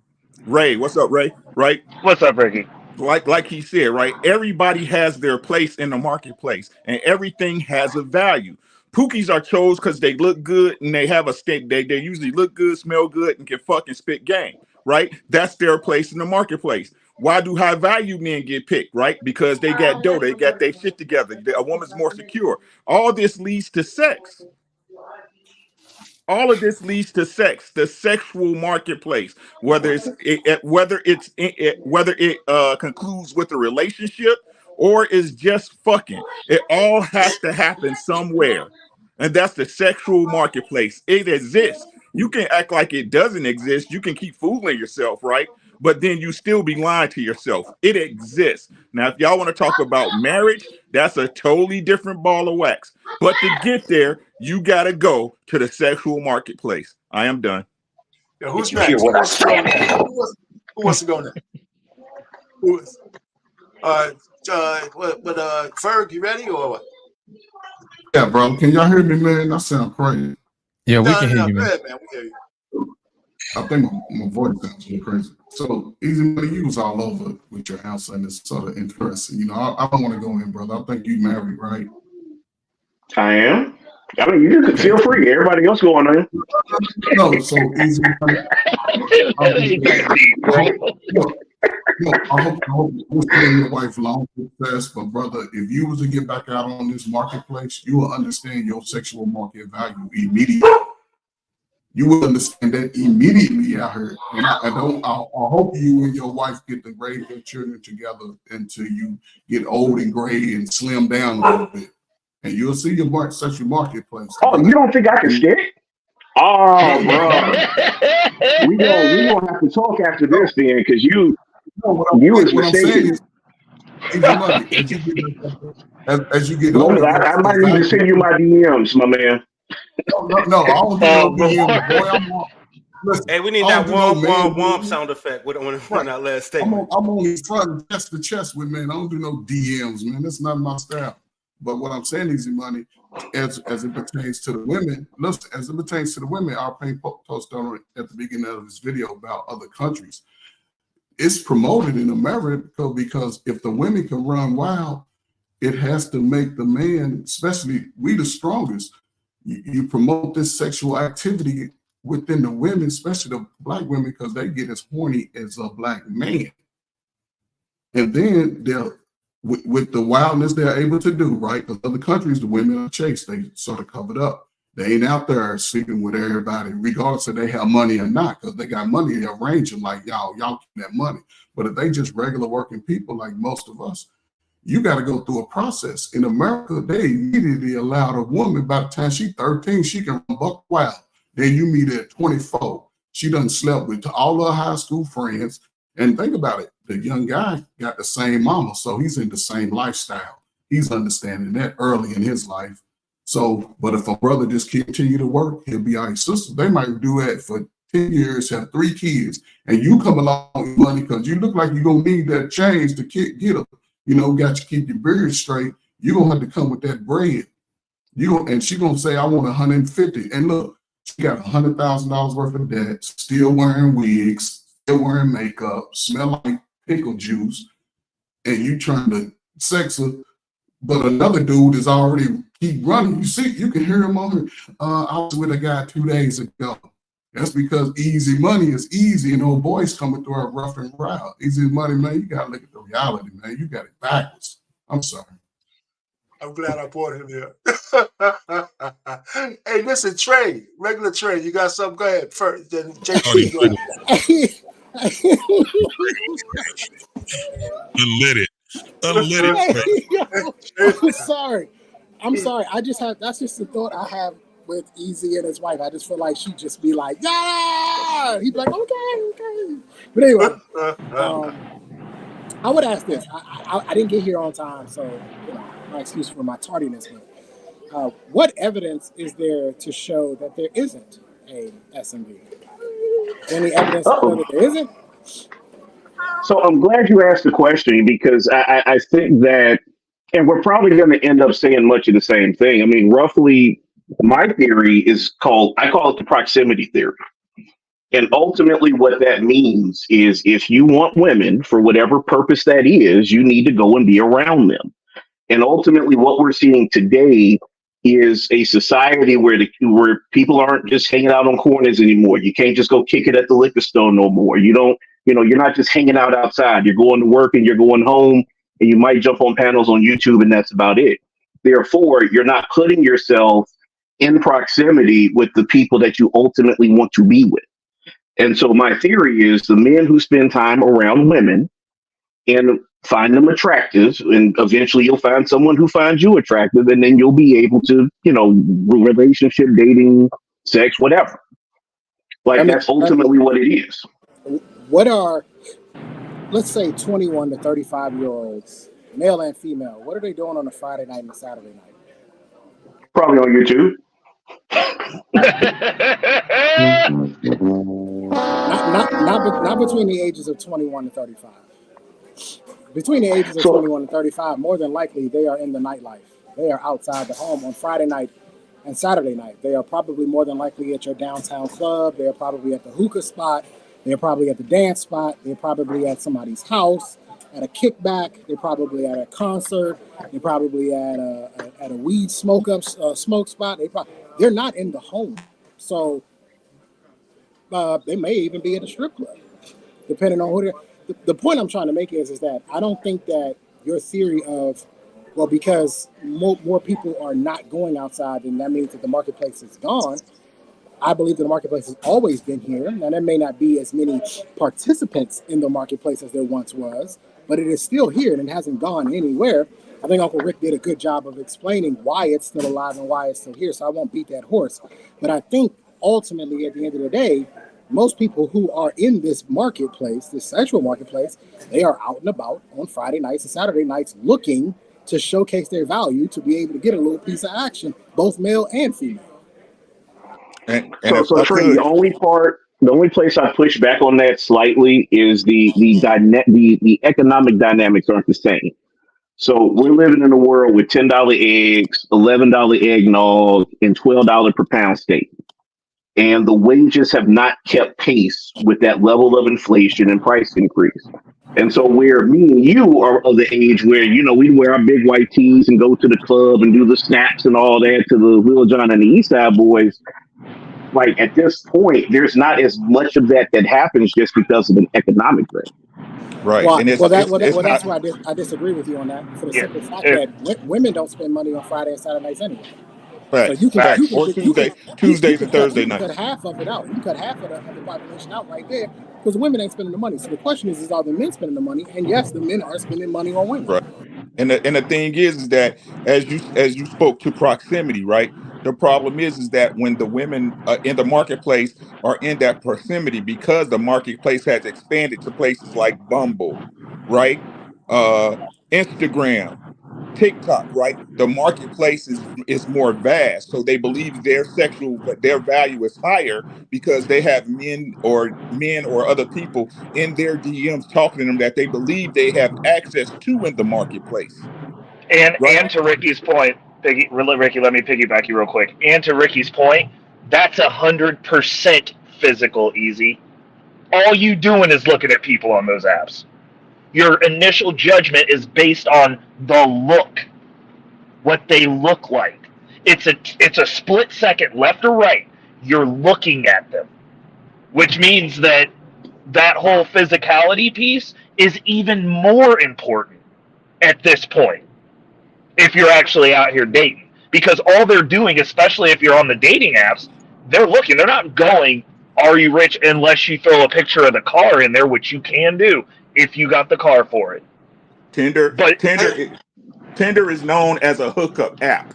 Ray? What's up, Ray? Right. What's up, Ricky? Like he said, right? Everybody has their place in the marketplace, and everything has a value. Pookies are chose because they look good and they have a stake. They usually look good, smell good, and can fucking spit game, right? That's their place in the marketplace. Why do high value men get picked, right? Because they got dough, they got their shit together. A woman's more secure. All this leads to sex. All of this leads to sex, the sexual marketplace. Whether it concludes with a relationship or is just fucking, it all has to happen somewhere, and that's the sexual marketplace. It exists. You can act like it doesn't exist. You can keep fooling yourself, right? But then you still be lying to yourself. It exists. Now, if y'all want to talk about marriage, that's a totally different ball of wax. But to get there, you got to go to the sexual marketplace. I am done. Yeah, who's Did you hear next? what I said? Who wants to go next? Who is? Ferg, you ready or what? Yeah, bro. Can y'all hear me, man? That sound crazy. Yeah, we can hear No, you, go man. ahead, man. We hear you. I think my voice sounds a little crazy. So, Easy Money, you was all over with your answer, and it's sort of interesting. You know, I don't want to go in, brother. I think you married, right? I am. I mean, you can feel free. Everybody else going on. No, so Easy Money. I hope you're and your wife long success, but brother, if you was to get back out on this marketplace, you will understand your sexual market value immediately. You will understand that immediately out here. And I hope you and your wife get to raise your children together until you get old and gray and slim down a little bit. And you'll see your sexual marketplace. Oh, you don't think I can stick? Oh, bro. We gonna have to talk after this then, because you was what I'm saying mistaken. is, Easy Money, as you get older, I might need to send you my DMs, my man. No, I don't do no DMs, boy. Listen, Hey, we need I that don't do no womp man womp sound effect when Right. that last I'm statement. on front chest to chest with man. I don't do no DMs, man. That's not my style. But what I'm saying, Easy Money, as it pertains to the women, listen, as it pertains to the women, our pain post on it at the beginning of this video about other countries. It's promoted in America because if the women can run wild, it has to make the man, especially we the strongest. You promote this sexual activity within the women, especially the black women, because they get as horny as a black man. And then they'll, with the wildness they're able to do, right? Because other countries, the women are chaste, they sort of covered up. They ain't out there sleeping with everybody, regardless if they have money or not, because they got money, they arrange them like y'all get that money. But if they just regular working people like most of us, you got to go through a process. In America, they immediately allowed a woman, by the time she's 13, she can run buck wild. Then you meet her at 24. She done slept with all her high school friends. And think about it, the young guy got the same mama, so he's in the same lifestyle. He's understanding that early in his life. So, but if a brother just continue to work, he'll be our sister. They might do that for 10 years, have 3 kids, and you come along with money because you look like you're going to need that change to get them. You know, got to keep your beard straight. You're going to have to come with that bread. And she's going to say, I want 150. And look, she got $100,000 worth of debt, still wearing wigs, still wearing makeup, smell like pickle juice, and you trying to sex her. But another dude is already keep running. You see, you can hear him on here. I was with a guy 2 days ago. That's because Easy Money is easy and old boys coming through a rough and wild. Easy Money, man, you got to look at the reality, man. You got it backwards. I'm sorry. I'm glad I brought him here. Hey, listen, Trey, regular Trey, you got something? Go ahead first. Then JT, go ahead. Unlit. I'm sorry. That's just the thought I have with Easy and his wife. I just feel like she'd just be like, yeah. He'd be like, okay. But anyway, I would ask this. I didn't get here on time, so my excuse for my tardiness. But what evidence is there to show that there isn't a SMV? Any evidence to show that there isn't? So I'm glad you asked the question, because I think that, and we're probably going to end up saying much of the same thing. I mean, roughly, my theory I call it the proximity theory. And ultimately what that means is if you want women for whatever purpose that is, you need to go and be around them. And ultimately what we're seeing today is a society where people aren't just hanging out on corners anymore. You can't just go kick it at the liquor store no more. You're not just hanging out outside. You're going to work and you're going home, and you might jump on panels on YouTube, and that's about it. Therefore, you're not putting yourself in proximity with the people that you ultimately want to be with. And so my theory is the men who spend time around women and find them attractive, and eventually you'll find someone who finds you attractive, and then you'll be able to, relationship, dating, sex, whatever. Like that's ultimately what it is. What are, let's say, 21 to 35-year-olds, male and female, what are they doing on a Friday night and a Saturday night? Probably on YouTube. Not between the ages of 21 and 35. Between the ages of 21 and 35, more than likely they are in the nightlife. They are outside the home on Friday night and Saturday night. They are probably more than likely at your downtown club. They are probably at the hookah spot. They're probably at the dance spot. They're probably at somebody's house, at a kickback. They're probably at a concert. They're probably at a weed smoke spot. They're not in the home. So they may even be at a strip club, depending on who they're. The point I'm trying to make is that I don't think that your theory of, well, because more people are not going outside, then that means that the marketplace is gone. I believe that the marketplace has always been here. Now, there may not be as many participants in the marketplace as there once was, but it is still here and it hasn't gone anywhere. I think Uncle Rick did a good job of explaining why it's still alive and why it's still here, so I won't beat that horse. But I think ultimately, at the end of the day, most people who are in this marketplace, this sexual marketplace, they are out and about on Friday nights and Saturday nights looking to showcase their value to be able to get a little piece of action, both male and female. And so Trey, the only place I push back on that slightly is the economic dynamics aren't the same. So we're living in a world with $10 eggs, $11 eggnog, and $12 per pound steak. And the wages have not kept pace with that level of inflation and price increase. And so where me and you are of the age where, we wear our big white tees and go to the club and do the snaps and all that to the Lil Jon and the East Side Boys, like at this point, there's not as much of that happens just because of an economic thing. Right. Well, And that's why I disagree with you on that, for the simple fact that women don't spend money on Friday and Saturday nights anyway. Right. So Tuesdays and Thursday nights. You can cut half of it out. You cut half of the population out right there because the women ain't spending the money. So the question is are the men spending the money? And yes, the men are spending money on women. Right. And the thing is that as you spoke to proximity, right? The problem is that when the women in the marketplace are in that proximity, because the marketplace has expanded to places like Bumble, right? Instagram, TikTok, right? The marketplace is more vast, so they believe their value is higher because they have men or other people in their DMs talking to them that they believe they have access to in the marketplace. And to Ricky's point, Ricky, let me piggyback you real quick. And to Ricky's point, that's 100% physical, easy. All you doing is looking at people on those apps. Your initial judgment is based on the look, what they look like. It's a split second, left or right. You're looking at them, which means that whole physicality piece is even more important at this point if you're actually out here dating. Because all they're doing, especially if you're on the dating apps, they're looking. They're not going, are you rich, unless you throw a picture of the car in there, which you can do if you got the car for it. Tinder is known as a hookup app.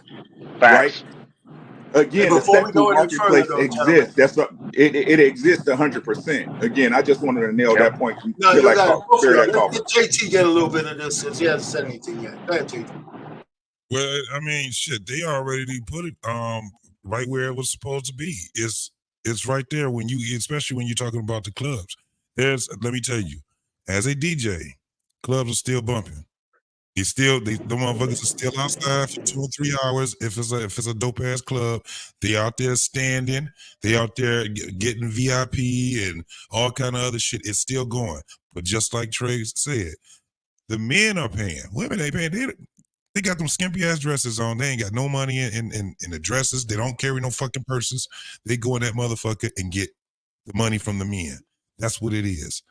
Facts. Right? Again, the sexual marketplace exists. It exists 100%. Again, I just wanted to nail that point. Let's get JT get a little bit of this since he hasn't said anything yet. Go ahead, JT. Well, I mean, shit, they already put it right where it was supposed to be. It's right there especially when you're talking about the clubs. Let me tell you, as a DJ, clubs are still bumping. The motherfuckers are still outside for 2 or 3 hours. If it's a dope ass club, they out there standing. They out there getting VIP and all kind of other shit. It's still going. But just like Trey said, the men are paying. Women ain't paying. They got them skimpy ass dresses on. They ain't got no money in the dresses. They don't carry no fucking purses. They go in that motherfucker and get the money from the men. That's what it is.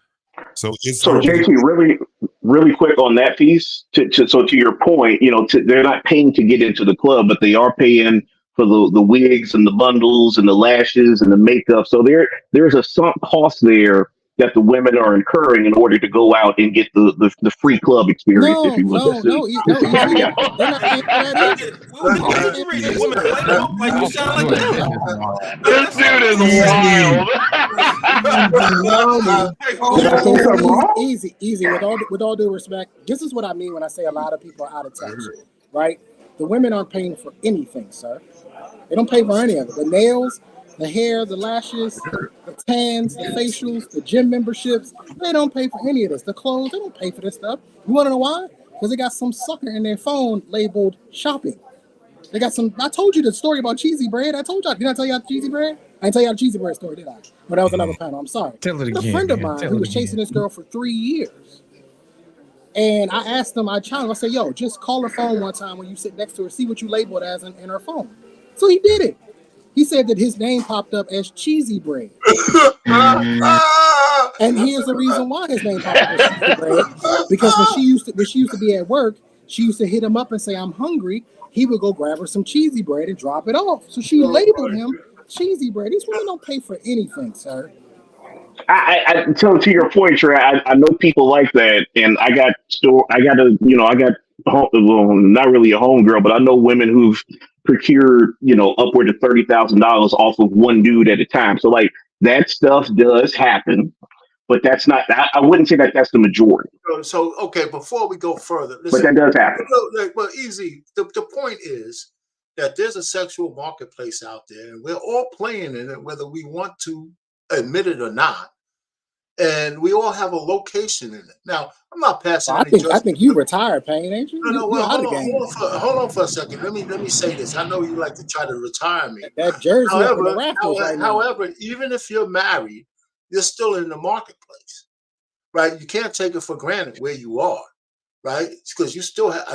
So JT, really quick on that piece. To your point, they're not paying to get into the club, but they are paying for the wigs and the bundles and the lashes and the makeup. So there's a sunk cost there that the women are incurring in order to go out and get the free club experience, if No, you will. no, no, no, easy. They're not paying for that either. What did you read? The woman playbook? Like you sound like them. This dude is wild. Easy. With all due respect, this is what I mean when I say a lot of people are out of touch, right? The women aren't paying for anything, sir. They don't pay for any of it. The nails, the hair, the lashes, the tans, the facials, the gym memberships. They don't pay for any of this. The clothes, they don't pay for this stuff. You want to know why? Because they got some sucker in their phone labeled shopping. They got some. I told you the story about cheesy bread. I told y'all. Did I tell you about the cheesy bread? I didn't tell you about the cheesy bread story, did I? But that was another panel. I'm sorry. Tell it again. A friend of mine who was chasing this girl for 3 years. And I asked him, I challenged him, I said, yo, just call her phone one time when you sit next to her, see what you label it as in her phone. So he did it. He said that his name popped up as cheesy bread. And here's the reason why his name popped up as cheesy bread. Because when she used to be at work, she used to hit him up and say, I'm hungry. He would go grab her some cheesy bread and drop it off. So she labeled him cheesy bread. These women don't pay for anything, sir. I tell to your point, Trey. I know people like that, and I got not really a homegirl, but I know women who've procured upward of $30,000 off of one dude at a time. So like that stuff does happen, but that's not. I wouldn't say that that's the majority. So okay, before we go further, but that does happen. Well, easy. The point is that there's a sexual marketplace out there, and we're all playing in it, whether we want to admit it or not. And we all have a location in it. Now, I'm not passing. Well, I think you retired, Payne, ain't you? No. Well, hold on for a second. Let me say this. I know you like to try to retire me. That jersey up in the rafters right now. However, even if you're married, you're still in the marketplace, right? You can't take it for granted where you are, right? Because I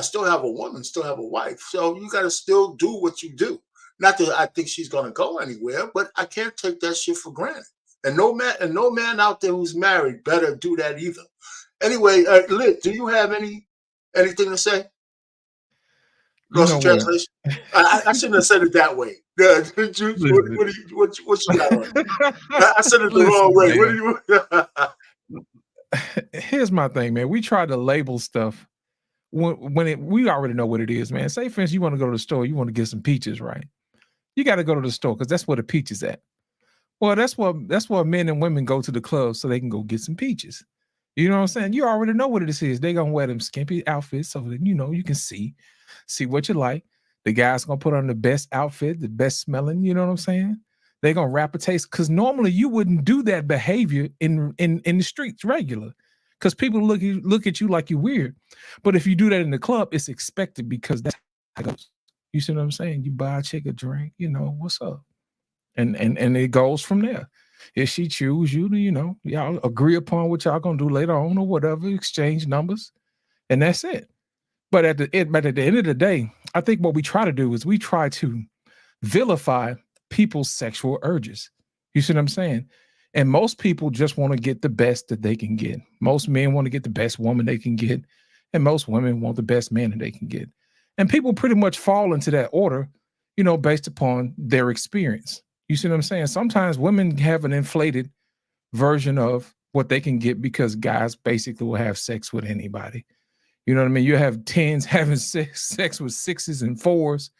still have a woman, still have a wife, so you got to still do what you do. Not that I think she's going to go anywhere, but I can't take that shit for granted. And no man out there who's married better do that either. Anyway, Lit, do you have anything to say? Lost translation. I shouldn't have said it that way. What you got on? I said it the wrong way. Man. What do you? Here's my thing, man. We try to label stuff we already know what it is, man. Say, for instance, you want to go to the store, you want to get some peaches, right? You got to go to the store because that's where the peach is at. Well, that's where men and women go to the club so they can go get some peaches. You know what I'm saying? You already know what it is. They're going to wear them skimpy outfits so that, you can see what you like. The guy's going to put on the best outfit, the best smelling, you know what I'm saying? They're going to rap a taste because normally you wouldn't do that behavior in the streets regular because people look at you like you're weird. But if you do that in the club, it's expected because that's how it goes. You see what I'm saying? You buy a chick a drink, what's up? And it goes from there. If she choose you, y'all agree upon what y'all gonna do later on or whatever, exchange numbers, and that's it. But at the end of the day, I think what we try to do is we try to vilify people's sexual urges. You see what I'm saying? And most people just want to get the best that they can get. Most men want to get the best woman they can get, and most women want the best man that they can get. And people pretty much fall into that order, based upon their experience. You see what I'm saying? Sometimes women have an inflated version of what they can get because guys basically will have sex with anybody. You know what I mean? You have 10s having sex with 6s and 4s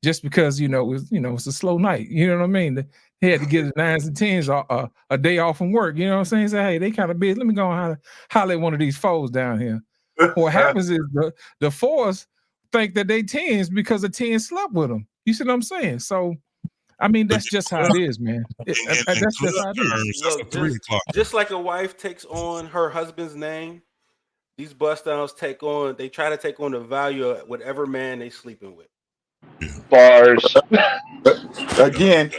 just because, it's a slow night. You know what I mean? He had to get his 9s and 10s a day off from work. You know what I'm saying? Say, hey, they kind of busy. Let me go and holler at one of these 4s down here. What happens is the 4s think that they 10s because the 10 slept with them. You see what I'm saying? So, I mean, that's just how it is, man. That's just how it is. Just like a wife takes on her husband's name, these bust downs try to take on the value of whatever man they sleeping with. Bars. Again,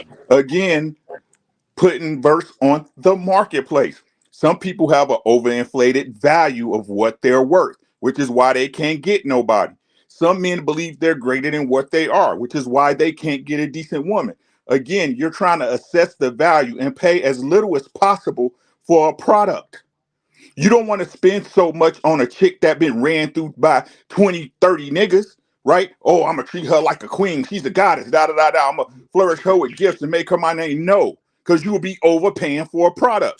putting verse on the marketplace. Some people have an overinflated value of what they're worth, which is why they can't get nobody. Some men believe they're greater than what they are, which is why they can't get a decent woman. Again, you're trying to assess the value and pay as little as possible for a product. You don't want to spend so much on a chick that been ran through by 20, 30 niggas, right? Oh, I'm gonna treat her like a queen. She's a goddess. Da da da da. I'm gonna flourish her with gifts and make her my name. No, because you will be overpaying for a product.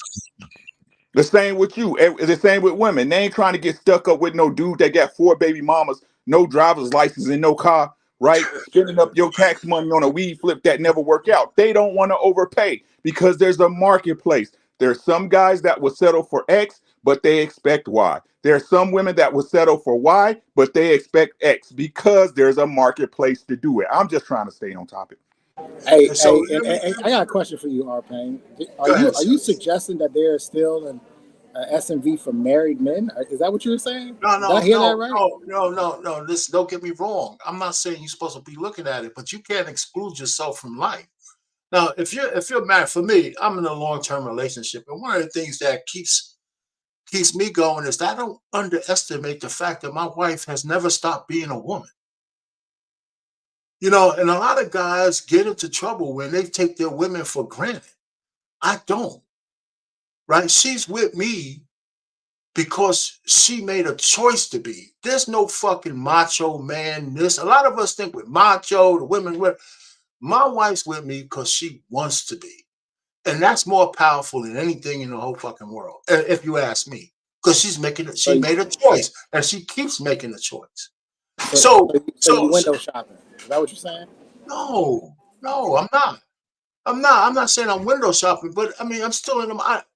The same with you. The same with women. They ain't trying to get stuck up with no dude that got 4 baby mamas, no driver's license, and no car, right? Spending up your tax money on a weed flip that never work out. They don't want to overpay because there's a marketplace. There's some guys that will settle for X, but they expect Y. There are some women that will settle for Y, but they expect X because there's a marketplace to do it. I'm just trying to stay on topic. Hey, I got a question for you, R-Pain. Are you suggesting that there is still an SMV for married men? Is that what you were saying? Did I hear that right? No. Listen, don't get me wrong. I'm not saying you're supposed to be looking at it, but you can't exclude yourself from life. Now, if you're married, for me, I'm in a long-term relationship, and one of the things that keeps me going is that I don't underestimate the fact that my wife has never stopped being a woman. You know, and a lot of guys get into trouble when they take their women for granted. I don't, right? She's with me because she made a choice to be. There's no fucking macho man. A lot of us think with macho, the women with. My wife's with me because she wants to be. And that's more powerful than anything in the whole fucking world, if you ask me. Because she made a choice, and she keeps making a choice. So you window shopping. Is that what you're saying? No, I'm not. I'm not saying I'm window shopping, but I mean, I'm still in them. Let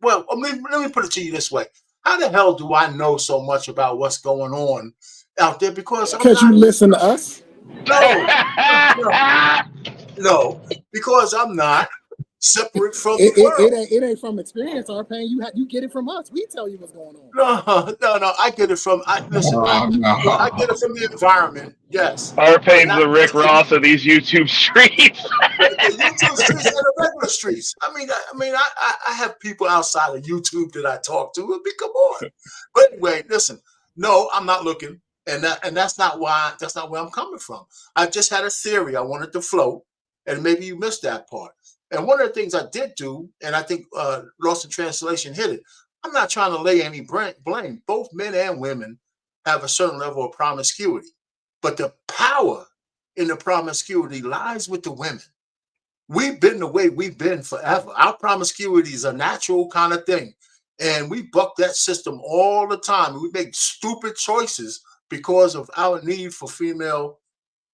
me put it to you this way. How the hell do I know so much about what's going on out there? Because you listen to us? No, because I'm not separate from the world. It ain't from experience, R-Pain. You get it from us. We tell you what's going on. No. I get it from. I get it from the environment. Yes. R-Pain's the Rick Ross of these YouTube streets. The YouTube streets and the regular streets. I have people outside of YouTube that I talk to. Come on. But anyway, listen. No, I'm not looking, and that's not why. That's not where I'm coming from. I just had a theory I wanted to float, and maybe you missed that part. And one of the things I did do, and I think Lost in Translation hit it, I'm not trying to lay any blame. Both men and women have a certain level of promiscuity. But the power in the promiscuity lies with the women. We've been the way we've been forever. Our promiscuity is a natural kind of thing. And we buck that system all the time. We make stupid choices because of our need for female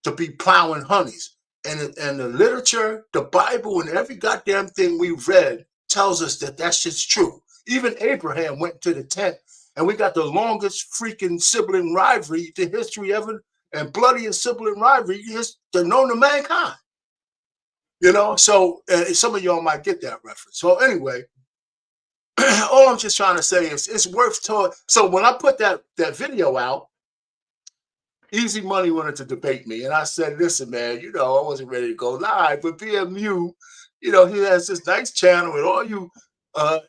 to be plowing honeys. And the literature, the Bible, and every goddamn thing we've read tells us that shit's true. Even Abraham went to the tent, and we got the longest freaking sibling rivalry to history ever, and bloodiest sibling rivalry known to mankind. You know, so some of y'all might get that reference. So anyway, all I'm just trying to say is it's worth talking. So when I put that video out, Easy Money wanted to debate me, and I said, listen, man, I wasn't ready to go live, but BMU, he has this nice channel with all you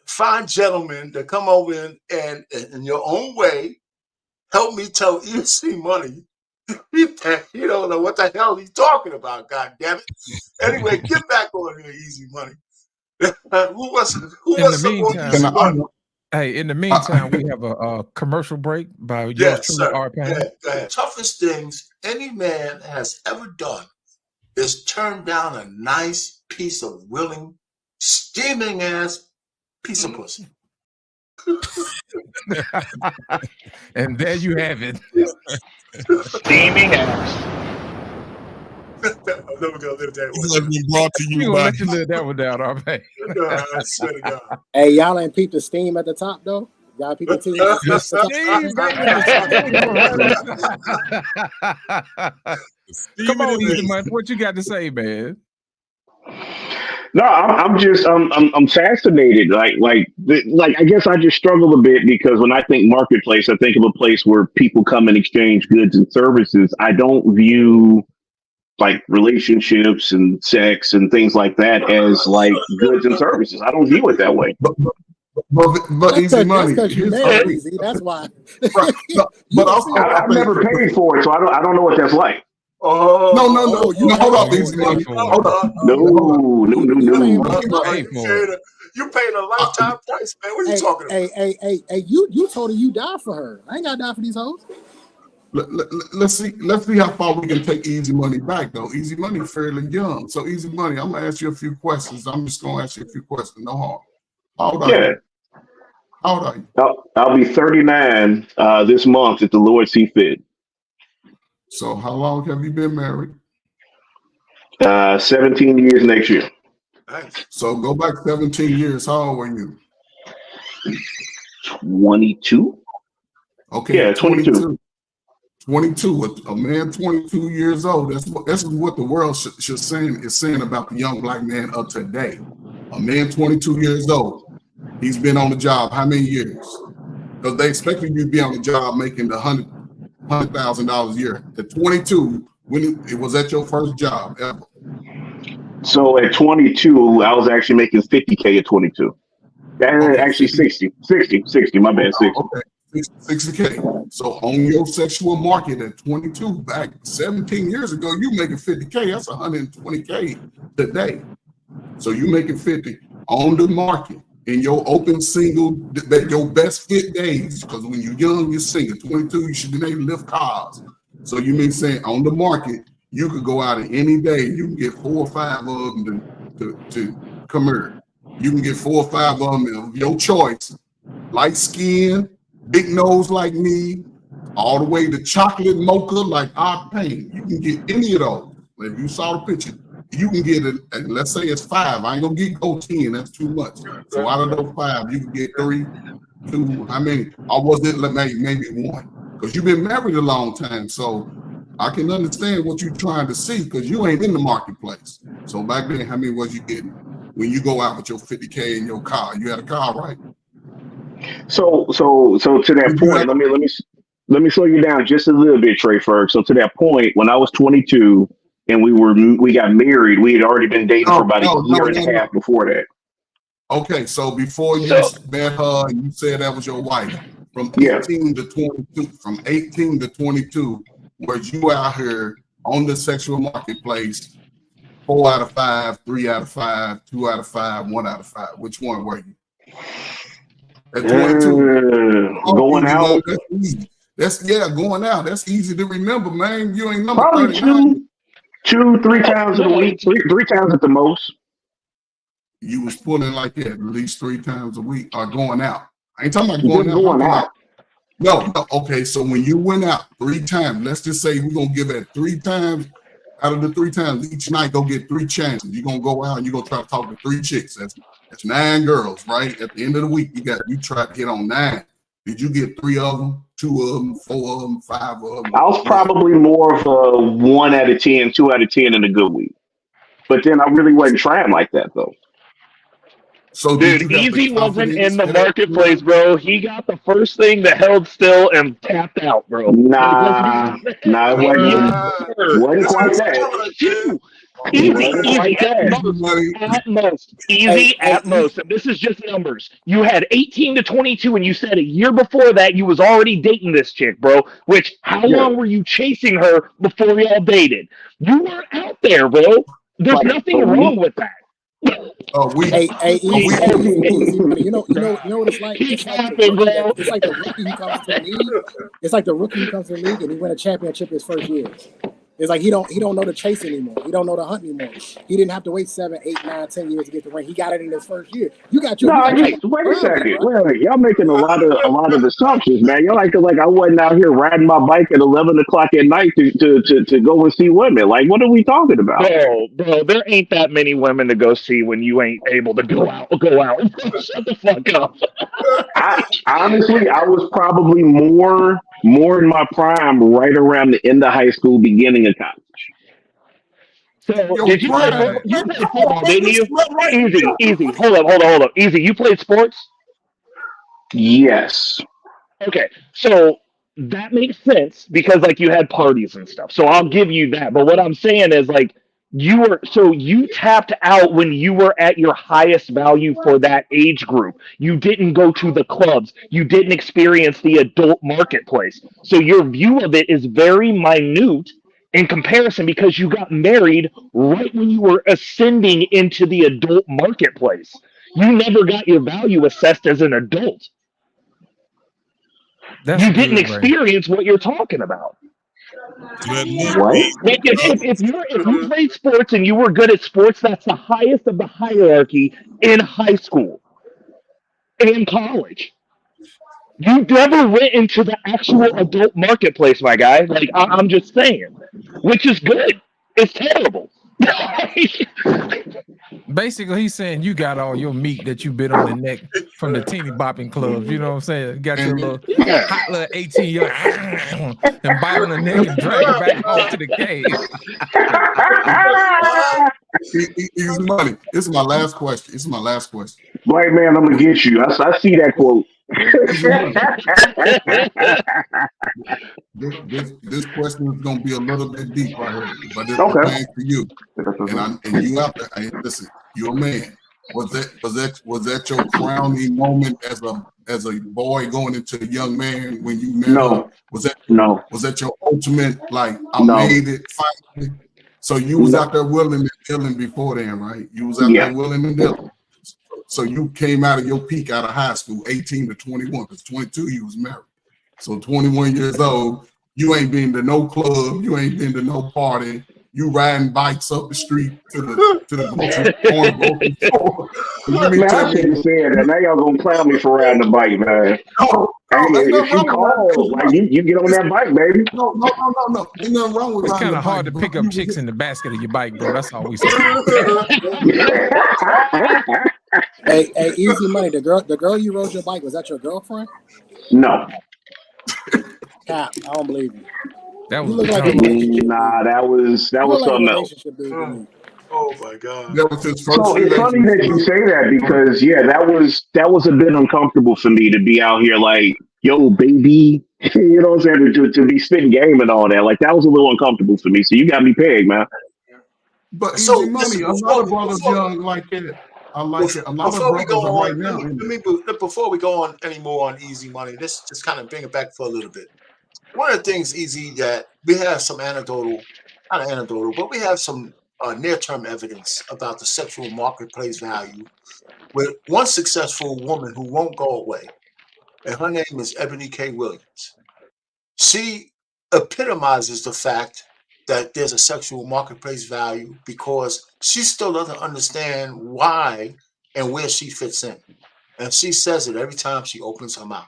fine gentlemen that come over and in your own way, help me tell Easy Money, you don't know what the hell he's talking about, God damn it. Anyway, get back on here, Easy Money. Who was Easy Money? Hey, in the meantime, we have a commercial break by yours truly, R-Pain. Toughest things any man has ever done is turn down a nice piece of willing, steaming ass piece of pussy. And there you have it. Steaming ass. I'm never gonna live that one. Been brought to you by. Let you live that one down, R-Pain. I swear to God. Hey, y'all ain't peeped the steam at the top though. Y'all peeped the steam. The steam, baby. Come on, Easy Money. What you got to say, man? No, I'm fascinated. Like I guess I just struggle a bit because when I think marketplace, I think of a place where people come and exchange goods and services. I don't view like relationships and sex and things like that as like goods and services. I don't view it that way. But Easy Money. That's because you married Easy. That's why. Right. But also, I've never paid for it, so I don't know what that's like. Oh no! Hold up, Easy Money. Hold up. No. You paid a lifetime price, man. What are you talking about? Hey, you told her you died for her. I ain't got to die for these hoes. Let's see how far we can take Easy Money back though. Easy Money fairly young, so Easy Money. I'm gonna ask you a few questions. I'm just gonna ask you a few questions. No harm. How old are Yeah, you? How old are you? I'll be 39 this month if the Lord see fit. So how long have you been married? 17 years next year. Nice. So go back 17 years. How old were you? 22. Okay, Yeah, 22. 22. A man 22 years old. That's what the world should saying about the young black man of today. A man 22 years old. He's been on the job how many years? Because they expected you to be on the job making the $100,000 a year. At 22, when it was at your first job ever. So at 22, I was actually making 50K at 22. Okay, Actually 60, my bad, 60. Okay, 60K. So on your sexual market at 22, back 17 years ago, you making 50K. That's 120K today. So you making 50 on the market in your open single, your best fit days. Because when you're young, you're single. 22, you should be able to lift cars. So you mean saying on the market, you could go out any day, you can get 4 or 5 of them to convert. You can get 4 or 5 of them of your choice. Light skin, big nose like me, all the way to chocolate mocha like our pain. You can get any of those. If you saw the picture, you can get it, and let's say it's 5. I ain't gonna go 10, that's too much. So out of those 5, you can get 3, 2, I mean, or was it maybe 1? Because you've been married a long time, so I can understand what you're trying to see because you ain't in the marketplace. So back then, how many was you getting when you go out with your 50K in your car? You had a car, right? So to that point, let me slow you down just a little bit, Trey Ferg. So to that point, when I was 22 and we got married, we had already been dating for about a year and a half before that. Okay, so before you met her and you said that was your wife, from 18 to 22, were you out here on the sexual marketplace 4 out of 5, 3 out of 5, 2 out of 5, 1 out of 5? Which one were you? At 22. Going out. That's easy. Going out. That's easy to remember, man. You ain't number Probably 39. 3 times a week, three times at the most. You was pulling like that at least 3 times a week or going out. I ain't talking about going out. No, okay. So when you went out 3 times, let's just say we're gonna give it 3 times. Out of the 3 times each night, go get 3 chances. You're gonna go out and you're gonna try to talk to 3 chicks. That's 9 girls, right? At the end of the week, you try to get on 9. Did you get 3 of them, 2 of them, 4 of them, 5 of them? I was probably more of a 1 out of 10, 2 out of 10 in a good week. But then I really wasn't trying like that though. So dude, Easy wasn't in the marketplace, bro. He got the first thing that held still and tapped out, bro. Nah, it wasn't quite that. Easy at most. This is just numbers. You had 18 to 22, and you said a year before that you was already dating this chick, bro. Which, how long were you chasing her before y'all dated? You were out there, bro. There's nothing wrong with that. Easy. You know what it's like? It's like the rookie who comes to the league. It's like the rookie who comes to the league and he win a championship his first year. It's like he don't know the chase anymore. He don't know the hunt anymore. He didn't have to wait 7, 8, 9, 10 years to get the ring. He got it in his first year. You got your wait a second. Wait. Y'all making a lot of assumptions, man. Y'all like I wasn't out here riding my bike at 11 o'clock at night to go and see women. Like, what are we talking about? Bro, there ain't that many women to go see when you ain't able to go out. Shut the fuck up. Honestly, I was probably more in my prime right around the end of high school, beginning of college. So did you play football? You played football, didn't you? Easy. Hold up. Easy. You played sports? Yes. Okay. So that makes sense because like you had parties and stuff. So I'll give you that. But what I'm saying is like you tapped out when you were at your highest value for that age group. You didn't go to the clubs. You didn't experience the adult marketplace. So your view of it is very minute in comparison because you got married right when you were ascending into the adult marketplace. You never got your value assessed as an adult. You didn't experience what you're talking about. So that What? means Like if you played sports and you were good at sports, that's the highest of the hierarchy in high school and college. You never went into the actual adult marketplace, my guy. Like I'm just saying, which is good. It's terrible. Basically, he's saying you got all your meat that you bit on the neck from the teeny bopping clubs. You know what I'm saying? You got your And little Yeah. hot little 18 year and bite on the neck and drag it back home to the cave. Easy money. This is my last question. This is my last question. Black man, I'm gonna get you. I see that quote. Easy money. This question is gonna be a little bit deep right here, but it Okay. pertains to you. And you out there. Listen, you're a man. Was that your crowning moment as a boy going into a young man when you met her? No, Was that your ultimate, like, I no, made it finally? So you was no. out there willing and dealing before then, right? You was out Yeah. there willing and dealing. So you came out of your peak out of high school, 18 to 21, because 22 you was married. So 21 years old, you ain't been to no club, you ain't been to no party. You riding bikes up the street to the grocery store. You mean Man, I tell me, shouldn't have said that. Now y'all gonna clown me for riding a bike, man. Hey, ain't if nothing she wrong with calls, like you get on that bike, baby. No. Ain't nothing wrong with It's riding kind a of hard bike, to bro. pick up chicks in the basket of your bike, bro. That's all we say. Hey, easy money. The girl you rode your bike, was that your girlfriend? No. Cap, I don't believe you. That You was look like a retarded. relationship Nah, dude. that was You look like a something else. relationship dude to me. Oh my God. That was his first So it's funny that you relationship. say that because yeah, that was a bit uncomfortable for me to be out here like, yo, baby, you know what I'm saying, to be spitting game and all that. Like that was a little uncomfortable for me. So you got me pegged, man. But So easy money. listen, A lot of brothers young like it. I like it. A lot of before we go brothers are right on, now. before we go on any more on easy money, let's just kind of bring it back for a little bit. One of the things, easy, that we have some anecdotal, not anecdotal, but we have some near-term evidence about the sexual marketplace value with one successful woman who won't go away, and her name is Ebony K. Williams. She epitomizes the fact that there's a sexual marketplace value because she still doesn't understand why and where she fits in. And she says it every time she opens her mouth.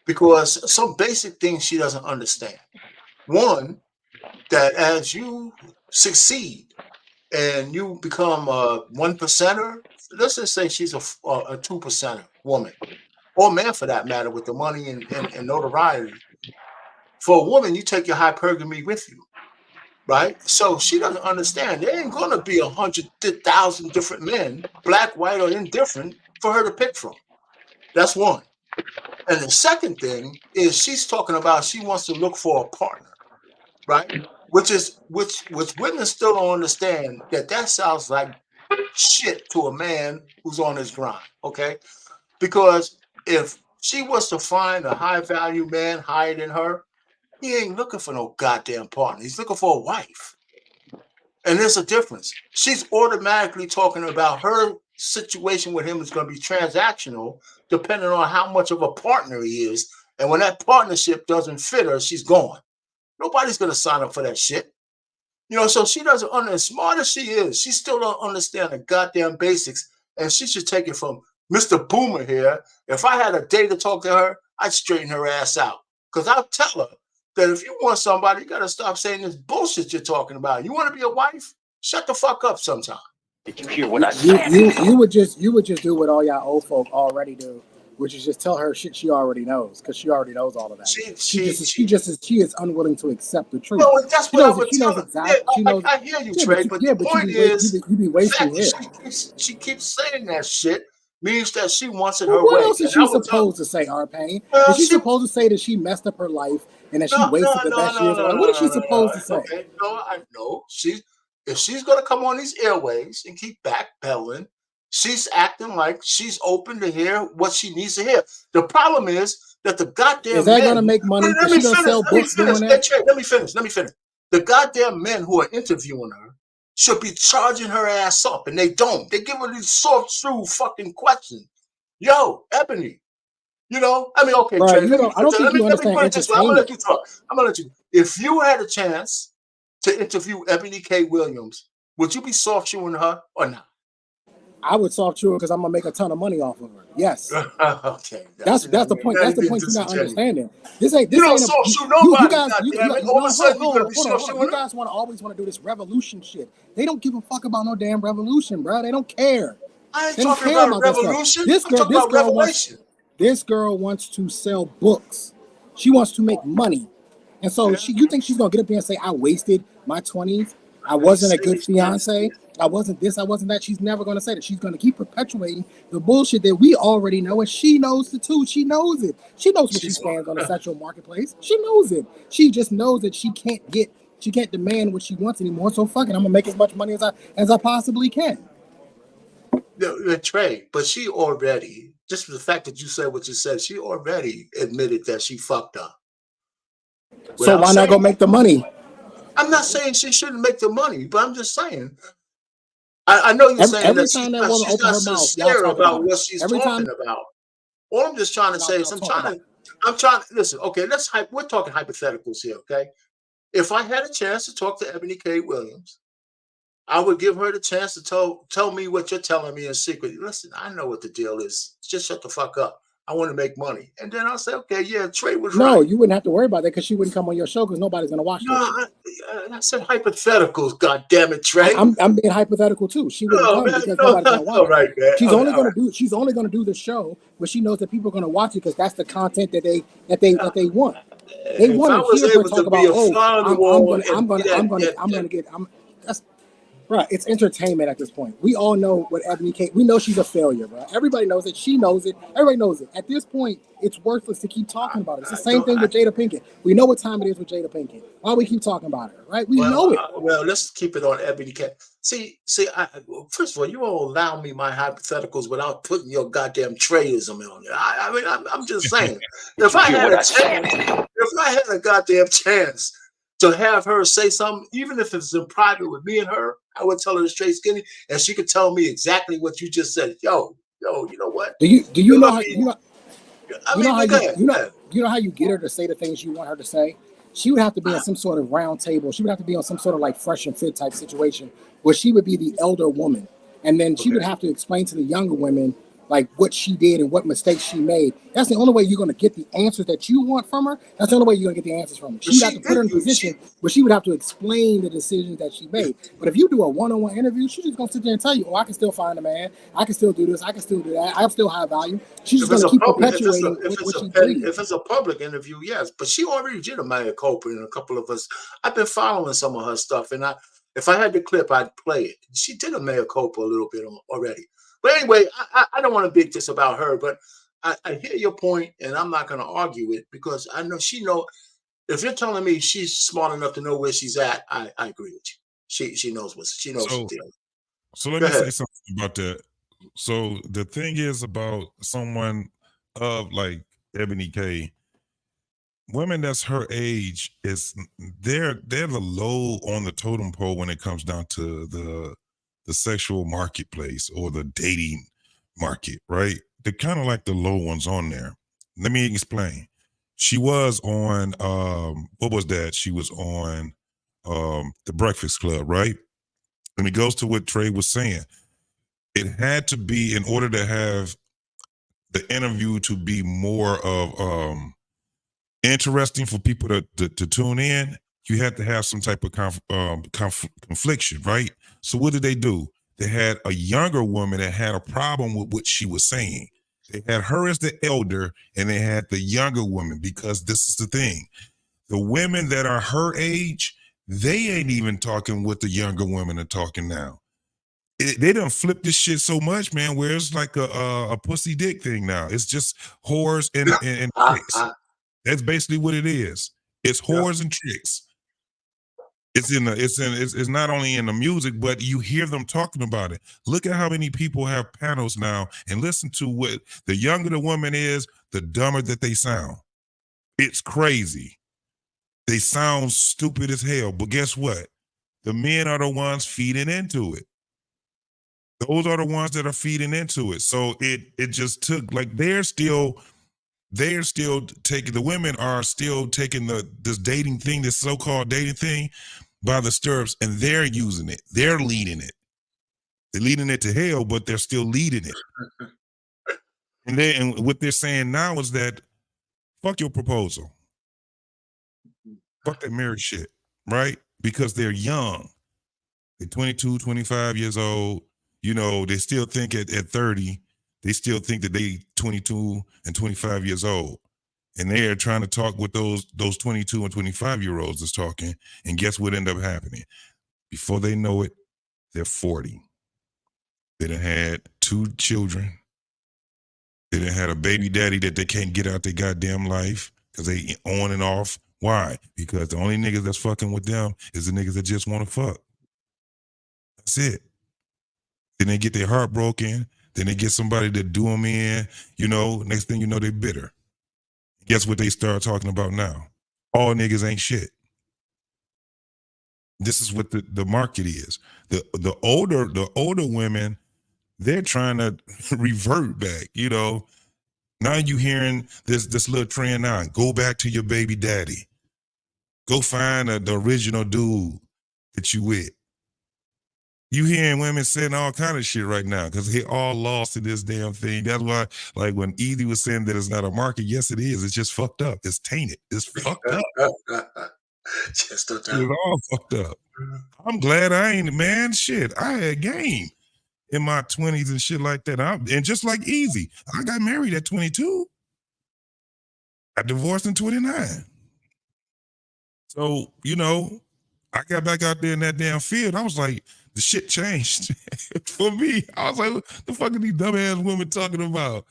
Because some basic things she doesn't understand. One, that as you succeed and you become a 1%er, let's just say she's a 2%er woman, or man for that matter, with the money and notoriety. For a woman, you take your hypergamy with you, right? So she doesn't understand. There ain't going to be 100,000 different men, black, white, or indifferent, for her to pick from. That's one. And the second thing is she's talking about she wants to look for a partner, right? Which women still don't understand that sounds like shit to a man who's on his grind, okay? Because if she was to find a high value man higher than her, he ain't looking for no goddamn partner. He's looking for a wife. And there's a difference. She's automatically talking about her situation with him is going to be transactional, depending on how much of a partner he is. And when that partnership doesn't fit her, she's gone. Nobody's going to sign up for that shit. You know, so she doesn't understand. As smart as she is, she still don't understand the goddamn basics. And she should take it from Mr. Boomer here. If I had a day to talk to her, I'd straighten her ass out. Because I'll tell her that if you want somebody, you got to stop saying this bullshit you're talking about. You want to be a wife? Shut the fuck up sometime. Did you hear what I said? You would just do what all y'all old folk already do, which is just tell her shit she already knows, because she already knows all of that. She is unwilling to accept the truth. No, that's She what I knows would she tell knows her. exactly. Yeah, She knows. I hear you, Yeah, Trey. But the point is, you be the wasting fact here. that she keeps saying that shit means that she wants it Well, her what way. else is And I she would tell her, supposed to say, R-Pain? well, Is she supposed to say that she messed up her life and that she wasted the best years of life? What is she supposed to say? Okay, no, I know. If she's gonna come on these airways and keep backpedaling, she's acting like she's open to hear what she needs to hear. The problem is that the goddamn Is that men. gonna make money? Let Because me she doesn't finish. sell Let me books finish. doing Hey, that. Trey, let me finish. The goddamn men who are interviewing her should be charging her ass up, and they don't. They give her these soft shoe fucking questions. Yo, Ebony, You know, I mean, okay, Bro, Trey, you don't. I don't think you let me understand put it this way. I'm gonna let entertainment. you talk. I'm gonna let you. If you had a chance to interview Ebony K. Williams, would you be soft shoeing her or not? I would soft shoe her because I'm gonna make a ton of money off of her. Yes. Okay, That's the point. now That's you're the being point you're not disingenuous. understanding. You This don't ain't a soft shoe you nobody, guys goddamn it. All of a sudden, you're gonna be soft hold on. shoeing You her. guys always want to do this revolution shit. They don't give a fuck about no damn revolution, bro. They don't care. I ain't They don't talking care about about that stuff. revolution. I'm talking This about girl wants revelation. this girl wants to sell books. She wants to make money. And so you think she's gonna get up there and say, I wasted my 20s, I wasn't a good fiance, I wasn't this, I wasn't that. She's never gonna say that. She's gonna keep perpetuating the bullshit that we already know, and she knows it too. She knows it. She knows where she stands on the sexual marketplace. She knows it. She just knows that she can't demand what she wants anymore. So fuck it, I'm gonna make as much money as I possibly can. Trey, but she already, just for the fact that you said what you said, she already admitted that she fucked up. So why not go make the money? I'm not saying she shouldn't make the money, but I'm just saying. I know you're saying Every that time that woman she's open not her mouth, y'all sincere talk about about what her. she's Every talking time about. All I'm just trying to say is I'm trying to listen. Okay, we're talking hypotheticals here. Okay, if I had a chance to talk to Ebony K. Williams, I would give her the chance to tell me what you're telling me in secret. Listen, I know what the deal is. Just shut the fuck up. I want to make money. And then I'll say, okay, yeah, Trey was No, right. you wouldn't have to worry about that because she wouldn't come on your show because nobody's gonna watch No, that shit. I said hypotheticals, God damn it, Trey. I'm being hypothetical too. She wouldn't No, come man, because no, nobody's gonna that's watch all it. right, man. She's only All gonna do the show where she knows that people are gonna watch it because that's the content that they want. They If want I to was hear her able talk to be about, a oh, fly on the wall and be that's right. It's entertainment at this point. We all know what Ebony K. We know she's a failure, bro. Everybody knows it. She knows it. Everybody knows it. At this point, it's worthless to keep talking about it. It's the same thing with Jada Pinkett. We know what time it is with Jada Pinkett. Why we keep talking about her, right? We know it. Well, let's keep it on Ebony Cat. See, first of all, you won't allow me my hypotheticals without putting your goddamn Treyism on it. I mean, I'm just saying, if I had a chance, if I had a goddamn chance to have her say something, even if it's in private with me and her, I would tell her straight skinny, and she could tell me exactly what you just said. Yo, you know what? Do you know how you know how you get her to say the things you want her to say? She would have to be in some sort of round table. She would have to be on some sort of like fresh and fit type situation where she would be the elder woman. And then she would have to explain to the younger women like what she did and what mistakes she made. That's the only way you're going to get the answers that you want from her. That's the only way you're going to get the answers from her. She would have to put her in a position where she would have to explain the decisions that she made. But if you do a one-on-one interview, she's just going to sit there and tell you, oh, I can still find a man. I can still do this. I can still do that. I'm still high value. She's just going to keep perpetuating what she believes. If it's a public interview, yes. But she already did a mea culpa in a couple of us. I've been following some of her stuff, and if I had the clip, I'd play it. She did a mea culpa a little bit already. But anyway, I don't want to beat this about her, but I hear your point, and I'm not going to argue it because I know she know. If you're telling me she's smart enough to know where she's at, I agree with you. She knows what she knows. So let me say something about that. So the thing is about someone of like Ebony K, women that's her age they're the low on the totem pole when it comes down to the sexual marketplace or the dating market, right? They're kind of like the low ones on there. Let me explain. She was on what was that? She was on the Breakfast Club, right? And it goes to what Trey was saying. It had to be, in order to have the interview to be more of interesting for people to tune in, you had to have some type of confliction, right? So what did they do? They had a younger woman that had a problem with what she was saying. They had her as the elder, and they had the younger woman, because this is the thing. The women that are her age, they ain't even talking what the younger women are talking now. They done flip this shit so much, man, where it's like a pussy dick thing now. It's just whores and tricks. That's basically what it is. It's whores and tricks. It's not only in the music, but you hear them talking about it. Look at how many people have panels now, and listen to what the younger the woman is, the dumber that they sound. It's crazy. They sound stupid as hell, but guess what? The men are the ones feeding into it. Those are the ones that are feeding into it. So it just took, like, they're still they're still taking, the women are still taking this dating thing, this so-called dating thing, by the stirrups, and they're using it. They're leading it. They're leading it to hell, but they're still leading it. And what they're saying now is that fuck your proposal. Fuck that marriage shit, right? Because they're young. They're 22, 25 years old. You know, they still think at 30, they still think that they 22 and 25 years old. And they're trying to talk with those 22 and 25-year-olds that's talking. And guess what ended up happening? Before they know it, they're 40. They done had 2 children. They done had a baby daddy that they can't get out their goddamn life because they on and off. Why? Because the only niggas that's fucking with them is the niggas that just want to fuck. That's it. Then they get their heart broken. Then they get somebody to do them in. You know, next thing you know, they bitter. Guess what they start talking about now? All niggas ain't shit. This is what the market is. The older women, they're trying to revert back, you know. Now you hearing this little trend now. Go back to your baby daddy. Go find the original dude that you with. You hearing women saying all kind of shit right now because they all lost in this damn thing. That's why, like when Edie was saying that it's not a market, yes it is. It's just fucked up. It's tainted. It's fucked up. Just It's all fucked up. I'm glad I ain't, man, shit. I had game in my 20s and shit like that. And just like Easy, I got married at 22. I divorced in 29. So, you know, I got back out there in that damn field. I was like, the shit changed for me. I was like, what the fuck are these dumbass women talking about?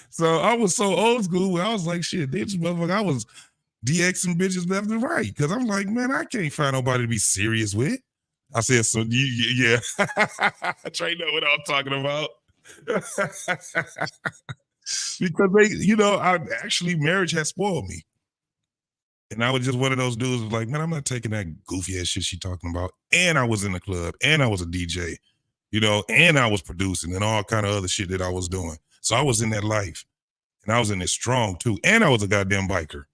So I was so old school where I was like, shit, this motherfucker, I was DXing bitches left and right. Cause I'm like, man, I can't find nobody to be serious with. I said, so yeah. Trey know what I'm talking about. Because they, you know, marriage has spoiled me. And I was just one of those dudes who was like, man, I'm not taking that goofy ass shit she talking about. And I was in the club, and I was a DJ, you know, and I was producing and all kind of other shit that I was doing. So I was in that life, and I was in it strong too. And I was a goddamn biker.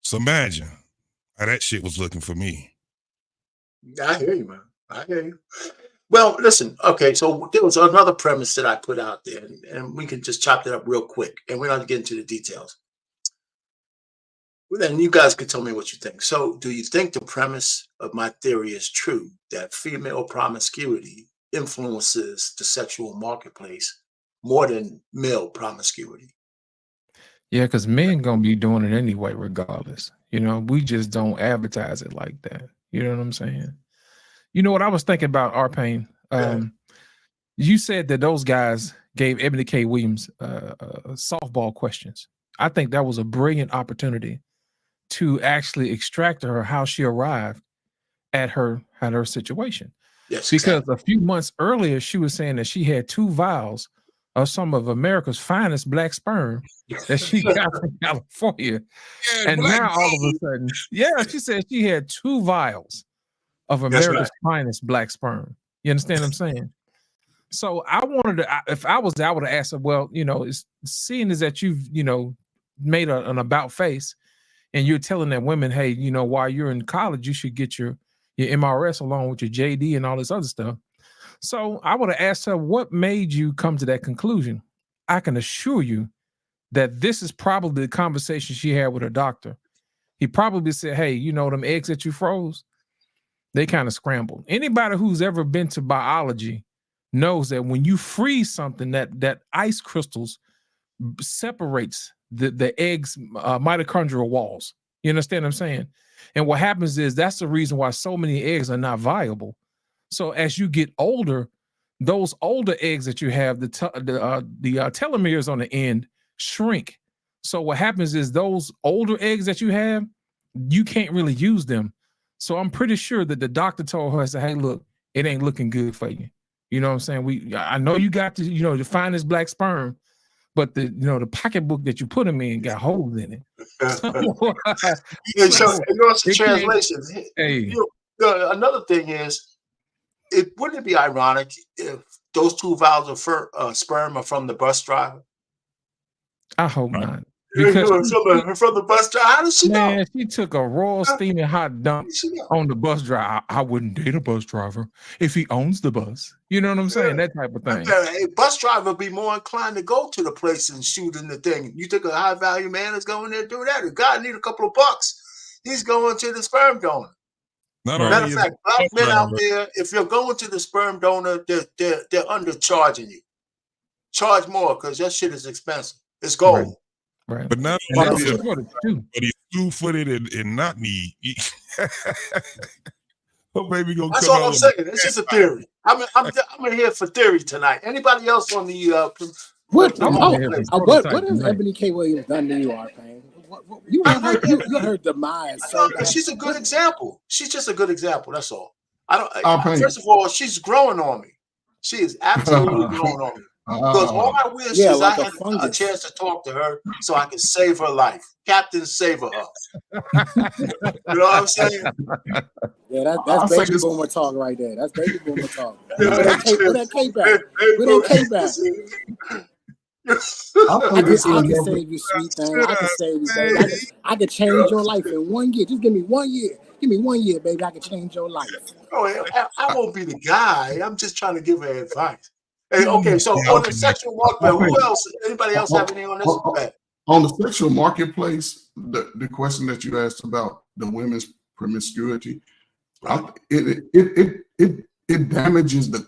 So imagine how that shit was looking for me. I hear you, man. I hear you. Well, listen, okay, so there was another premise that I put out there, and we can just chop that up real quick, and we're not getting into the details. Well, then you guys can tell me what you think. So do you think the premise of my theory is true, that female promiscuity influences the sexual marketplace more than male promiscuity? Yeah, because men gonna be doing it anyway, regardless. You know, we just don't advertise it like that. You know what I'm saying? You know what I was thinking about, R-Pain? You said that those guys gave Ebony K. Williams softball questions. I think that was a brilliant opportunity to actually extract her how she arrived at her situation. Yes, because exactly. a few months earlier she was saying that she had 2 vials of some of America's finest black sperm that she got from California. Yeah, And now all of a sudden, yeah, she said she had 2 vials of America's finest black sperm. You understand what I'm saying? So I wanted to, if I was there, I would have asked her, well, you know, seeing is that you've, you know, made an about face and you're telling that women, hey, you know, while you're in college, you should get your MRS along with your JD and all this other stuff. So I would have asked her, what made you come to that conclusion? I can assure you that this is probably the conversation she had with her doctor. He probably said, hey, you know, them eggs that you froze, they kind of scrambled. Anybody who's ever been to biology knows that when you freeze something, that ice crystals separates the eggs mitochondrial walls. You understand what I'm saying? And what happens is that's the reason why so many eggs are not viable. So as you get older, those older eggs that you have, the telomeres on the end shrink. So what happens is those older eggs that you have, you can't really use them. So I'm pretty sure that the doctor told her, I said, hey, look, it ain't looking good for you. You know what I'm saying? I know you got to, you know, to find this black sperm, but the, you know, the pocketbook that you put them in got holes in it. So the translation. Hey. Another thing is, wouldn't it be ironic if those 2 vials of sperm are from the bus driver? I hope not. From Because the bus driver. How does she know? man, she took a royal steaming hot dump on the bus driver. I wouldn't date a bus driver if he owns the bus. You know what I'm saying? That type of thing. A bus driver be more inclined to go to the place and shoot in the thing. You think a high value man is going there to do that? If God need a couple of bucks, he's going to the sperm donor. Matter of fact, black men out there, if you're going to the sperm donor, they're undercharging you. Charge more because that shit is expensive. It's gold. Right. But not only but he's 2-footed and not need. Oh, baby, gonna That's come all I'm saying. It's just a theory. I'm here for theory tonight. Anybody else on the what has Ebony K. Williams done to you, R-Pain? You heard demise. She's a good example. She's just a good example. That's all. First of all, she's growing on me. She is absolutely growing on me. Because all I wish is I had a chance to talk to her so I could save her life. Captain Save Her. You know what I'm saying? Yeah, that's baby boomer talk right there. That's baby boomer talk. Put that cape back. Put that cape back. I can save you, sweet thing. I can save you, baby. I can change your life in 1 year. Just give me 1 year. Give me 1 year, baby. I can change your life. Oh, I won't be the guy. I'm just trying to give her advice. Hey, okay, so on the sexual marketplace, who else? Anybody else have anything on this? On the sexual marketplace, the question that you asked about the women's promiscuity, it damages the.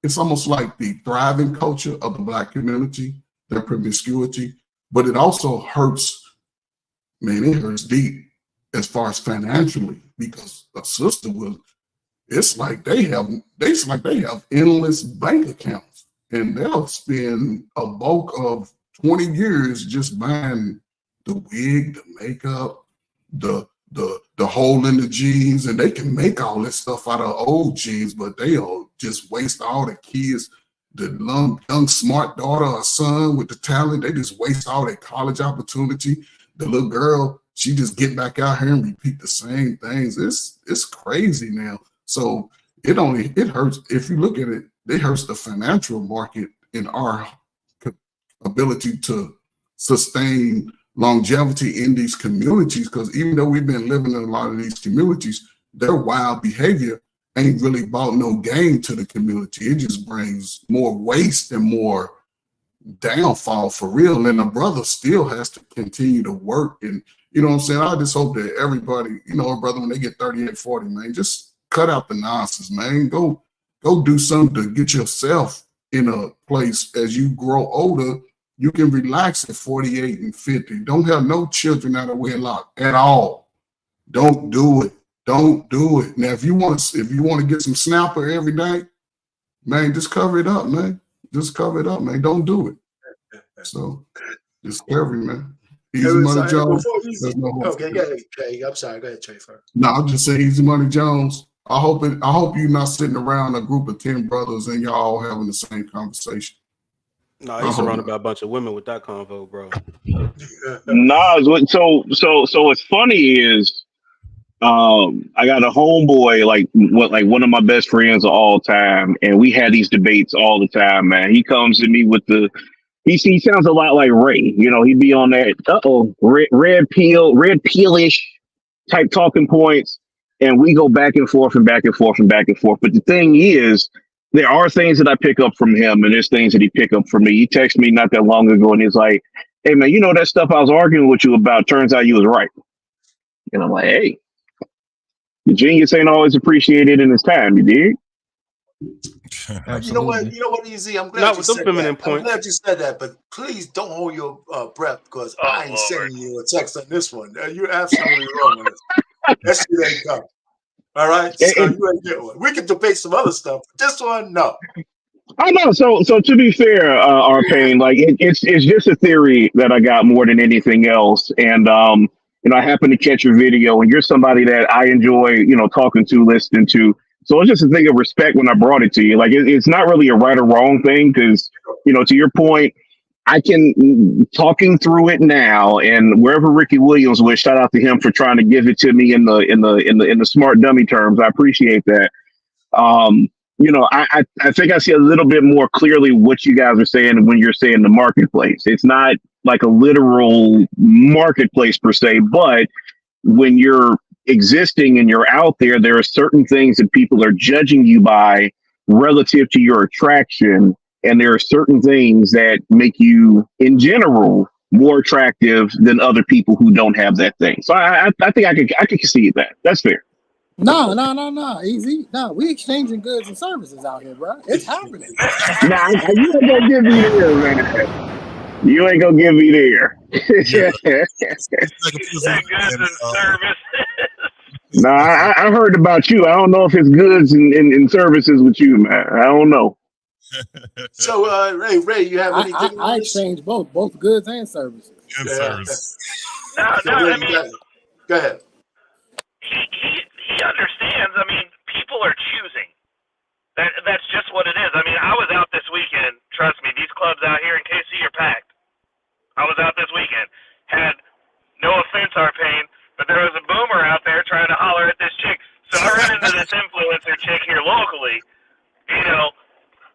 It's almost like the thriving culture of the Black community, their promiscuity, but it also hurts. Man, it hurts deep as far as financially because a sister will. It's like they have endless bank accounts, and they'll spend a bulk of 20 years just buying the wig, the makeup, the hole in the jeans, and they can make all this stuff out of old jeans, but they'll just waste all the kids, the young smart daughter or son with the talent. They just waste all their college opportunity. The little girl, she just get back out here and repeat the same things. It's crazy now. So it hurts. If you look at it, it hurts the financial market in our ability to sustain longevity in these communities. Because even though we've been living in a lot of these communities, their wild behavior ain't really brought no gain to the community. It just brings more waste and more downfall for real. And a brother still has to continue to work. And you know what I'm saying? I just hope that everybody, a brother, when they get 38, 40, man, just cut out the nonsense, man. Go do something to get yourself in a place as you grow older. You can relax at 48 and 50. Don't have no children out of wedlock at all. Don't do it. Don't do it. Now, if you want to get some snapper every night, man, just cover it up, man. Just cover it up, man. Don't do it. So just cover it, man. Easy Money Jones. Okay, go ahead, Trey. I'm sorry. Go ahead, Trey, first. No, I'm just saying Easy Money Jones. I hope you're not sitting around a group of 10 brothers and y'all all having the same conversation. No, he's surrounded by a bunch of women with that convo, bro. Nah, so what's funny is I got a homeboy, like one of my best friends of all time, and we had these debates all the time, man. He comes to me with he sounds a lot like Ray. He'd be on that red peelish type talking points, and we go back and forth and back and forth and back and forth. But the thing is, there are things that I pick up from him, and there's things that he pick up from me. He texted me not that long ago, and he's like, "Hey, man, that stuff I was arguing with you about, turns out you was right." And I'm like, "Hey, the genius ain't always appreciated in his time, you dig?" You know what, Easy? I'm glad you said that. I'm glad you said that, but please don't hold your breath because I ain't sending you a text on this one. You're absolutely wrong on this. That shit ain't coming. All right, so you ain't get one. We can debate some other stuff, but this one, no. I know. So to be fair, R-Pain, like it's just a theory that I got more than anything else, and I happened to catch your video, and you're somebody that I enjoy, talking to, listening to. So it's just a thing of respect when I brought it to you. Like it's not really a right or wrong thing because, to your point, I can talking through it now, and wherever Ricky Williams was, shout out to him for trying to give it to me in the smart dummy terms. I appreciate that. I think I see a little bit more clearly what you guys are saying when you're saying the marketplace. It's not like a literal marketplace per se, but when you're existing and you're out there, there are certain things that people are judging you by relative to your attraction. And there are certain things that make you, in general, more attractive than other people who don't have that thing. So I think I could see that. That's fair. No, easy. No, we exchanging goods and services out here, bro. It's happening. Nah, you ain't gonna give me there, man. You ain't gonna give me there. Yeah, it's like a That prison, goods and services. Nah, I heard about you. I don't know if it's goods and services with you, man. I don't know. So, Ray, you have anything? I exchange both goods and services. and service. No, So, I Ray, mean, go ahead. he understands. I mean, people are choosing. That's just what it is. I mean, I was out this weekend. Trust me, these clubs out here in KC are packed. I was out this weekend. Had no offense, Arpain, but there was a boomer out there trying to holler at this chick. So I ran into this influencer chick here locally. You know,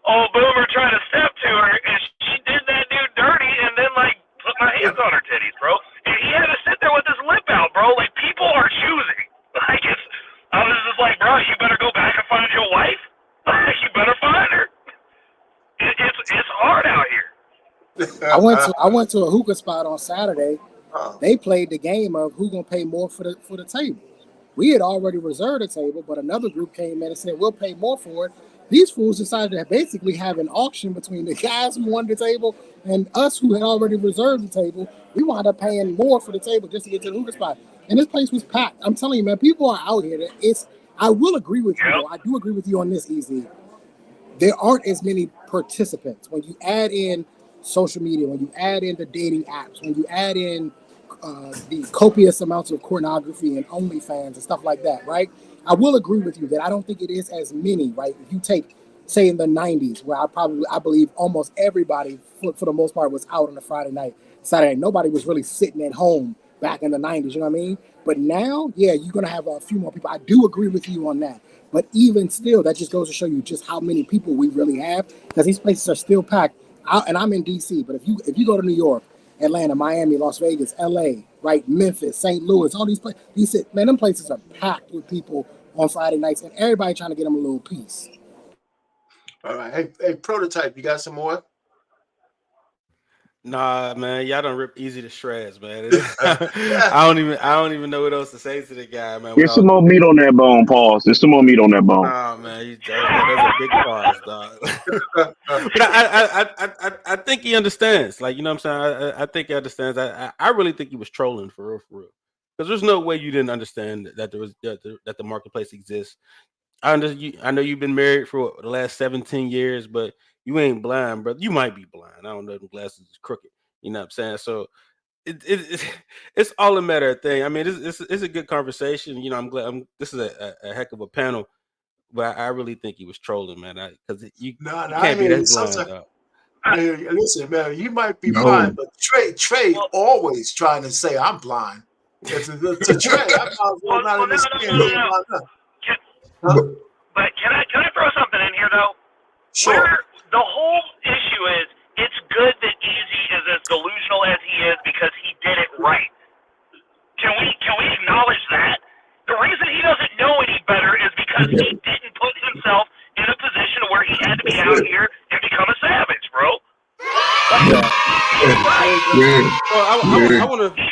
old boomer tried to step to her, and she did that dude dirty, and then like put my hands on her titties, bro. And he had to sit there with his lip out, bro. Like people are choosing. Like I was just like, bro, you better go back and find your wife. Like you better find her. It's hard out here. I went to a hookah spot on Saturday. They played the game of who gonna pay more for the table. We had already reserved a table, but another group came in and said we'll pay more for it. These fools decided to basically have an auction between the guys who wanted the table and us who had already reserved the table. We wound up paying more for the table just to get to the hookah spot. And this place was packed. I'm telling you, man, people are out here. I will agree with you, though. I do agree with you on this, Easy. There aren't as many participants. When you add in social media, when you add in the dating apps, when you add in the copious amounts of pornography and OnlyFans and stuff like that, right? I will agree with you that I don't think it is as many, right? If you take, say, in the 90s, where I believe almost everybody, for the most part, was out on a Friday night, Saturday. Nobody was really sitting at home back in the 90s, you know what I mean? But now, yeah, you're going to have a few more people. I do agree with you on that. But even still, that just goes to show you just how many people we really have, because these places are still packed. And I'm in D.C., but if you go to New York, Atlanta, Miami, Las Vegas, L.A., right, Memphis, St. Louis, all these places, man, them places are packed with people on Friday nights, and everybody trying to get them a little piece. All right. Hey, Prototype, you got some more? Nah, man, y'all done rip Easy to shreds, man. I don't even know what else to say to the guy, man. There's some more meat on that bone, Paul. There's some more meat on that bone. Oh man, those are big bars, dog. But I think he understands. Like, you know what I'm saying? I think he understands. I really think he was trolling for real. Because there's no way you didn't understand that that the marketplace exists. I know you've been married for the last 17 years, but you ain't blind, brother. You might be blind. I don't know. The glasses is crooked. You know what I'm saying? So it's all a matter of thing. I mean, it's a good conversation. You know, I'm glad. This is a heck of a panel, but I really think he was trolling, man. Because you can't be that blind, dog. Hey, listen, man, you might be blind, but Trey always trying to say I'm blind. To Trey, I might as well not understand. But can I throw something in here though? Sure. The whole issue is it's good that Easy is as delusional as he is because he did it right. Can we acknowledge that? The reason he doesn't know any better is because he didn't put himself in a position where he had to be out here and become a savage, bro. I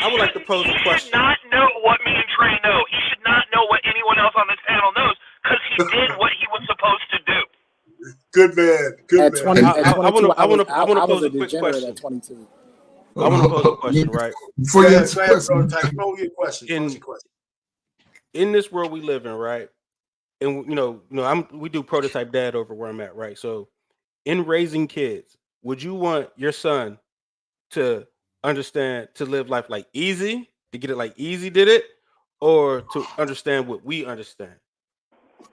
would like to pose a question. He should not know what me and Trey know. He should not know what anyone else on this panel knows because he did what he was supposed to do. Good man. Good man. I want to pose a quick question. At 22. I want to pose a question, right? Before you answer the question, in this world we live in, right? And we do Prototype Dad over where I'm at, right? So, in raising kids, would you want your son to understand, to live life like Easy, to get it like Easy did it, or to understand what we understand?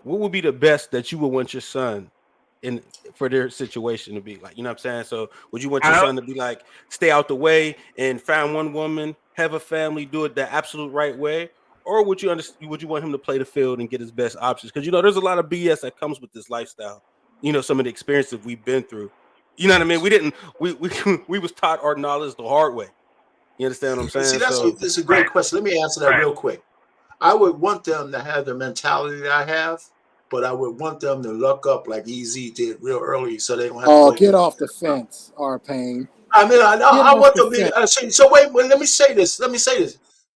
What would be the best that you would want your son for their situation to be like? You know what I'm saying? So would you want your son to be like, stay out the way and find one woman, have a family, do it the absolute right way? or would you want him to play the field and get his best options? Because there's a lot of BS that comes with this lifestyle. Some of the experiences we've been through. You know what I mean? We was taught our knowledge the hard way. You understand what I'm saying? See, that's a great question. Let me answer that real quick. I would want them to have the mentality that I have, but I would want them to luck up like EZ did real early, so they don't have. Oh, get off the fence, R-Pain. I mean, I want them to. So wait. Let me say this.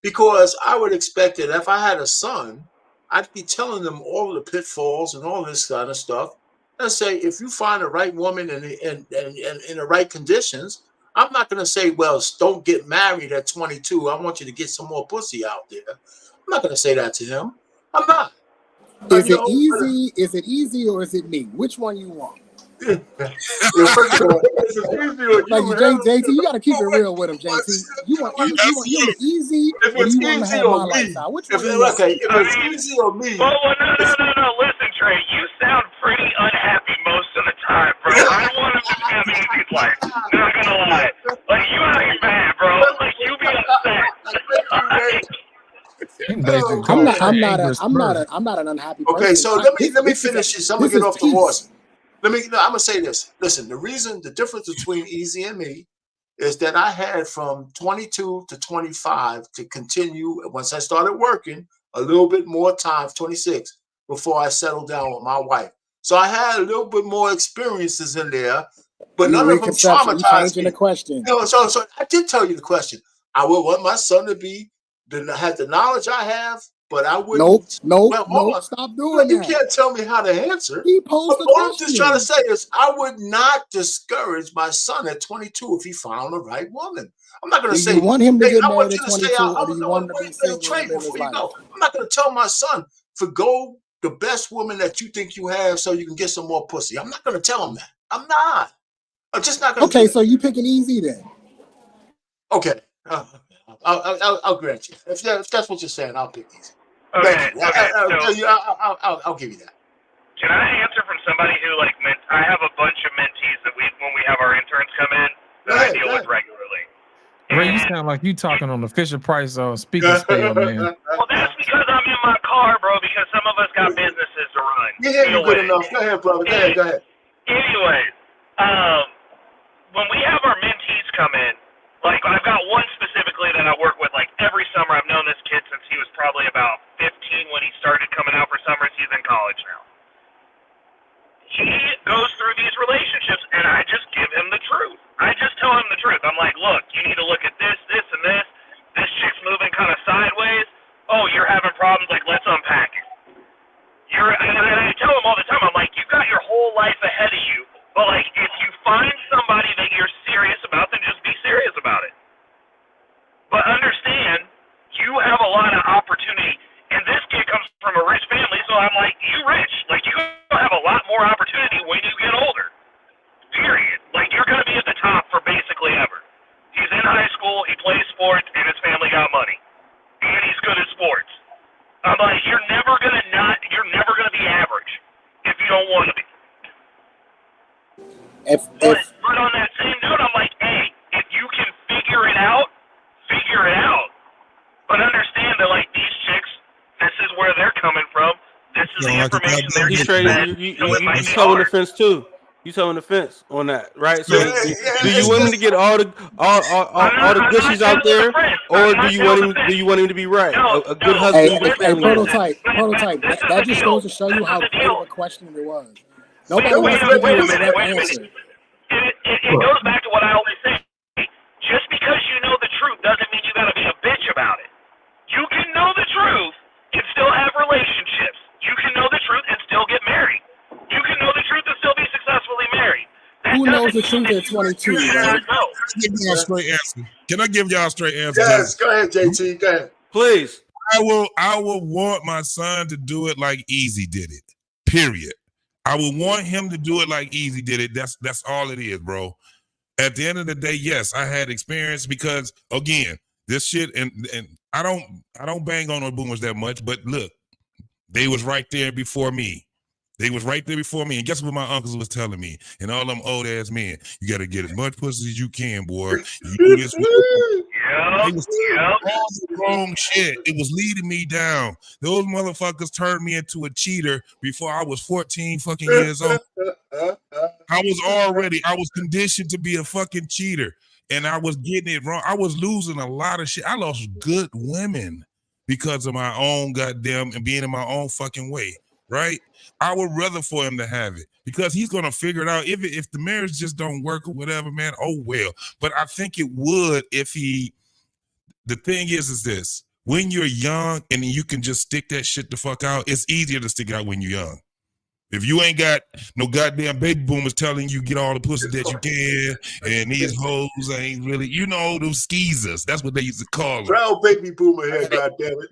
Because I would expect that if I had a son, I'd be telling them all the pitfalls and all this kind of stuff. And say, if you find the right woman in the right conditions, I'm not going to say, well, don't get married at 22. I want you to get some more pussy out there. I'm not going to say that to him. I'm not. Is it easy? Is it easy or is it me? Which one you want? First of all, like JT, you got to keep it real with him, JT. You want the easy, or you want to have my lifestyle? Which one? Okay, if it's easy or me. No. Listen, Trey, you sound pretty unhappy most of the time, bro. I want him to have an easy life. Not gonna lie, like you ain't bad, bro. Like you be upset. I'm not an unhappy person. Okay, so let me finish this. I'm gonna get off the horse. I'm gonna say this. Listen, the difference between Easy and me is that I had from 22 to 25 to continue once I started working a little bit more time, 26, before I settled down with my wife. So I had a little bit more experiences in there, but none of them traumatized me. The question. No, so I did tell you the question. I would want my son to have the knowledge I have. But I wouldn't. Nope. Stop doing that. You can't tell me how to answer. He posed the question. All I'm just trying to say is I would not discourage my son at 22 if he found the right woman. I'm not going to say. You want him to get married at 22, or do you want him to be single before you go? I'm not going to tell my son go the best woman that you think you have so you can get some more pussy. I'm not going to tell him that. I'm not. I'm just not going to. Okay, so you picking Easy then? Okay. I'll grant you. If that's what you're saying, I'll pick Easy. Okay, I'll give you that. Can I answer from somebody who I have a bunch of mentees that when we have our interns come in that I deal with regularly. Ray, you sound like you talking on the Fisher Price speaking scale, man. Well, that's because I'm in my car, bro. Because some of us got businesses to run. Yeah, you're good enough. Go ahead, brother. Go ahead. Anyways, when we have our mentees come in. Like, I've got one specifically that I work with, every summer. I've known this kid since he was probably about 15 when he started coming out for summers. He's in college now. He goes through these relationships, and I just give him the truth. I just tell him the truth. I'm like, look, you need to look at this, this, and this. This chick's moving kind of sideways. Oh, you're having problems? Let's unpack it. And I tell him all the time, I'm like, you've got your whole life ahead of you. But, if you find somebody that you're serious about, then just be serious about it. But understand, you have a lot of opportunity. And this kid comes from a rich family, so I'm like, you rich. You have a lot more opportunity when you get older. Period. You're going to be at the top for basically ever. He's in high school, he plays sports, and his family got money. And he's good at sports. I'm like, you're never going to be average if you don't want to be. But on that same note, I'm like, hey, if you can figure it out. But understand that, these chicks, this is where they're coming from. This is the information they're getting. You towing the fence too. You towing the fence on that, right? So, do you want him to get all the gushies out there, or do you want him to be right? A good husband. Hey, prototype. That just goes to show you how great of a question it was. Nobody wants to give you a direct answer. It goes back to what I always say. Just because you know the truth doesn't mean you got to be a bitch about it. You can know the truth and still have relationships. You can know the truth and still get married. You can know the truth and still be successfully married. Who knows the truth at 22? Right? Can I give y'all a straight answer? Yes, go ahead, JT. Go ahead. Please. I will want my son to do it like Easy did it. Period. I would want him to do it like Easy did it. That's all it is, bro. At the end of the day, yes, I had experience because again, this shit and I don't bang on no boomers that much, but look, they was right there before me. And guess what my uncles was telling me? And all them old ass men, you got to get as much pussy as you can, boy. You do this. They was telling me all the wrong shit. It was leading me down. Those motherfuckers turned me into a cheater before I was 14 fucking years old. I was conditioned to be a fucking cheater, and I was getting it wrong. I was losing a lot of shit. I lost good women because of my own goddamn and being in my own fucking way, right? I would rather for him to have it because he's gonna figure it out. If the marriage just don't work or whatever, man, oh well. But I think it would if he. The thing is this: when you're young and you can just stick that shit the fuck out, it's easier to stick out when you're young. If you ain't got no goddamn baby boomers telling you get all the pussy that you can, and these hoes ain't really, those skeezers. That's what they used to call them. Brown baby boomer here, goddammit.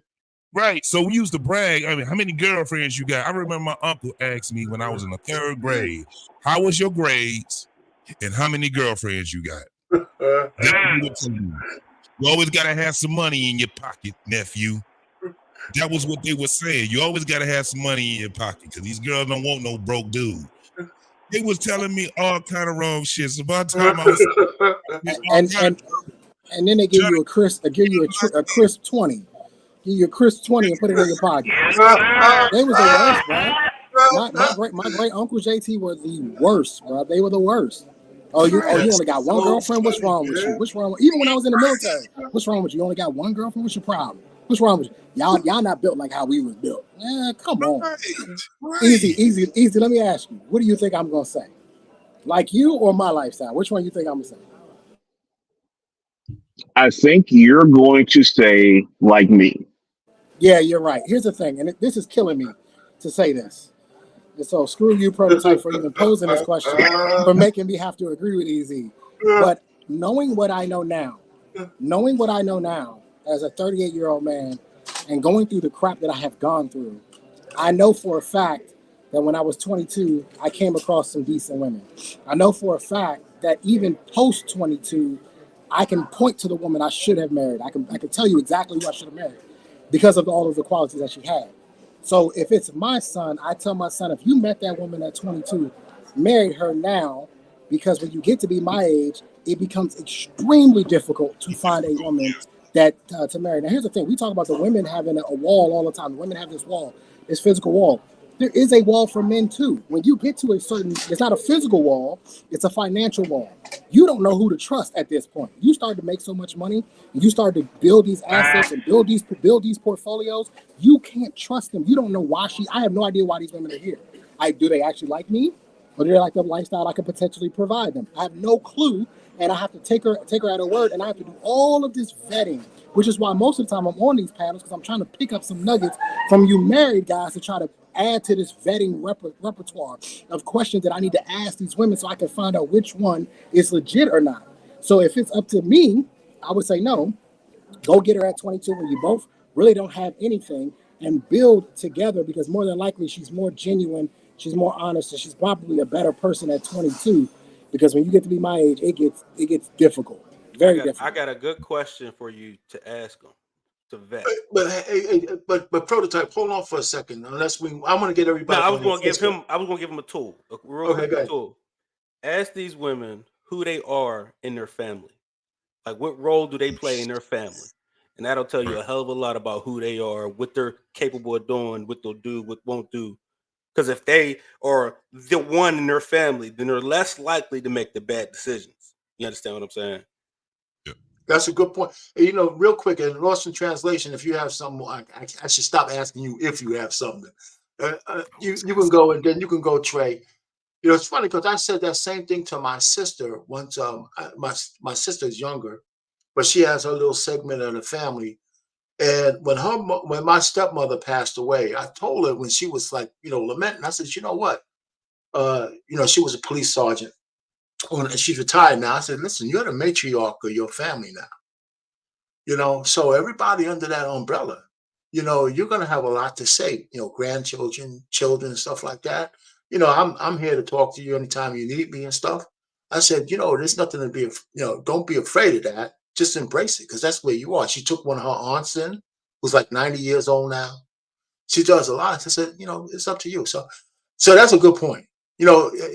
Right. So we used to brag. I mean, how many girlfriends you got? I remember my uncle asked me when I was in the 3rd grade, how was your grades and how many girlfriends you got? You always got to have some money in your pocket, nephew. That was what they were saying. You always got to have some money in your pocket because these girls don't want no broke dude. They was telling me all kind of wrong shit. So by the time I was and then they give you a crisp 20. Give you a crisp 20 and put it in your pocket. They was the worst, bro. My great uncle JT were the worst, bro. They were the worst. Oh, you only got one girlfriend? What's wrong with you? Even when I was in the military, what's wrong with you? You only got one girlfriend? What's your problem? What's wrong with you? Y'all not built like how we was built. Come on. Right. Easy. Let me ask you, what do you think I'm gonna say? Like you or my lifestyle? Which one you think I'm gonna say? I think you're going to say like me. Yeah, you're right. Here's the thing, and this is killing me to say this. And so screw you, Prototype, for even posing this question, for making me have to agree with Easy. But knowing what I know now as a 38-year-old man and going through the crap that I have gone through, I know for a fact that when I was 22, I came across some decent women. I know for a fact that even post 22, I can point to the woman I should have married. I can tell you exactly who I should have married because of all of the qualities that she had. So if it's my son, I tell my son, if you met that woman at 22, marry her now, because when you get to be my age, it becomes extremely difficult to find a woman that to marry. Now, here's the thing. We talk about the women having a wall all the time. The women have this wall, this physical wall. There is a wall for men, too. When you get to it's not a physical wall, it's a financial wall. You don't know who to trust at this point. You start to make so much money, and you start to build these assets and build these portfolios. You can't trust them. You don't know why I have no idea why these women are here. Do they actually like me? Or do they like the lifestyle I could potentially provide them? I have no clue, and I have to take her at her word, and I have to do all of this vetting, which is why most of the time I'm on these panels, because I'm trying to pick up some nuggets from you married guys to try to add to this vetting repertoire of questions that I need to ask these women so I can find out which one is legit or not. So if it's up to me, I would say no. Go get her at 22 when you both really don't have anything, and build together, because more than likely she's more genuine, she's more honest, and she's probably a better person at 22, because when you get to be my age, it gets difficult. Very difficult. I got a good question for you to ask them. To vet. But Prototype, hold on for a second. I want to get everybody. No, I was going to give him a tool. A real quick tool. Ask these women who they are in their family. Like, what role do they play in their family? And that'll tell you a hell of a lot about who they are, what they're capable of doing, what they'll do, what won't do. Because if they are the one in their family, then they're less likely to make the bad decisions. You understand what I'm saying? That's a good point. Real quick, and lost in translation, if you have something, I should stop asking you if you have something. You can go, and then you can go, Trey. It's funny because I said that same thing to my sister once. My sister is younger, but she has her little segment of the family. And when my stepmother passed away, I told her when she was like, lamenting, I said, you know what? She was a police sergeant. And she's retired now. I said, listen, you're the matriarch of your family now. So everybody under that umbrella, you're going to have a lot to say, grandchildren, children, stuff like that. I'm here to talk to you anytime you need me and stuff. I said, there's nothing to be, don't be afraid of that. Just embrace it, because that's where you are. She took one of her aunts in, who's like 90 years old now. She does a lot. I said, it's up to you. So that's a good point.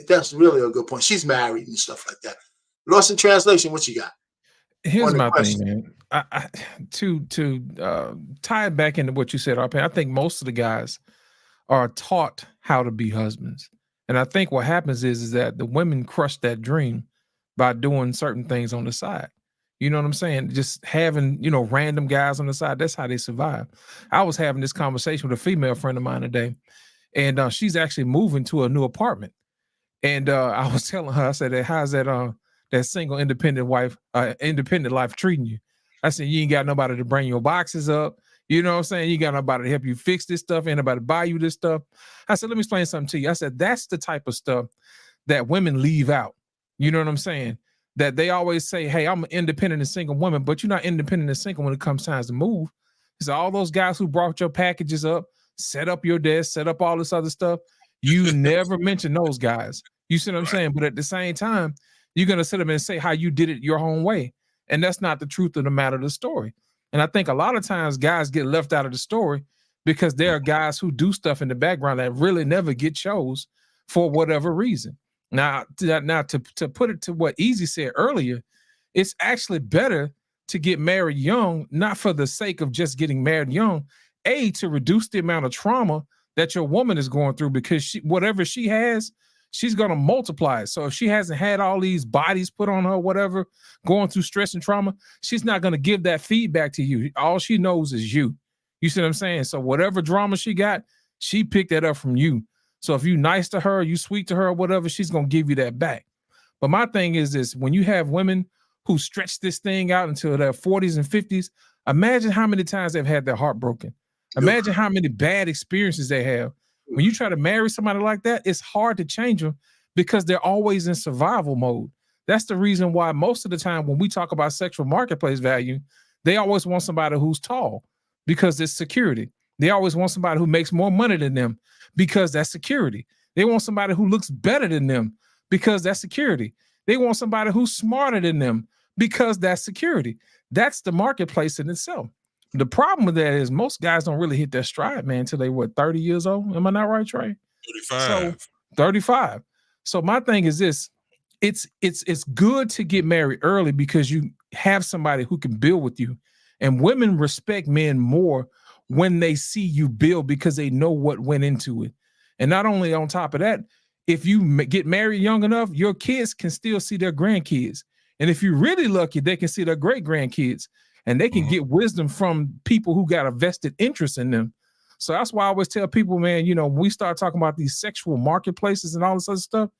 That's really a good point. She's married and stuff like that. Lost in translation, what you got? Here's on the my thing, question. man. To tie it back into what you said, RP, I think most of the guys are taught how to be husbands. And I think what happens is that the women crush that dream by doing certain things on the side. You know what I'm saying? Just having, random guys on the side. That's how they survive. I was having this conversation with a female friend of mine today, and she's actually moving to a new apartment. And I was telling her, I said, how's that single independent life treating you? I said, you ain't got nobody to bring your boxes up. You know what I'm saying? You got nobody to help you fix this stuff. Ain't nobody to buy you this stuff. I said, let me explain something to you. I said, that's the type of stuff that women leave out. You know what I'm saying? That they always say, hey, I'm an independent and single woman, but you're not independent and single when it comes time to move. So all those guys who brought your packages up, set up your desk, set up all this other stuff, you never mention those guys. You see what I'm saying? But at the same time, you're going to sit up and say how you did it your own way. And that's not the truth of the matter of the story. And I think a lot of times guys get left out of the story because there are guys who do stuff in the background that really never get chose for whatever reason. Now to put it to what Easy said earlier, it's actually better to get married young, not for the sake of just getting married young, to reduce the amount of trauma that your woman is going through, because whatever she has, she's going to multiply it. So if she hasn't had all these bodies put on her, whatever, going through stress and trauma, she's not going to give that feedback to you. All she knows is you. You see what I'm saying? So whatever drama she got, she picked that up from you. So if you nice to her, you sweet to her, or whatever, she's going to give you that back. But my thing is this: when you have women who stretch this thing out until their 40s and 50s, imagine how many times they've had their heart broken. Imagine how many bad experiences they have. When you try to marry somebody like that, it's hard to change them because they're always in survival mode. That's the reason why most of the time when we talk about sexual marketplace value, they always want somebody who's tall because it's security. They always want somebody who makes more money than them because that's security. They want somebody who looks better than them because that's security. They want somebody who's smarter than them because that's security. That's the marketplace in itself. The problem with that is most guys don't really hit their stride, man, until they 30 years old. Am I not right, Trey? 35. So 35. So my thing is this: it's good to get married early because you have somebody who can build with you. And women respect men more when they see you build because they know what went into it. And not only on top of that, if you get married young enough, your kids can still see their grandkids. And if you're really lucky, they can see their great grandkids. And they can get wisdom from people who got a vested interest in them. So that's why I always tell people, man, when we start talking about these sexual marketplaces and all this other stuff,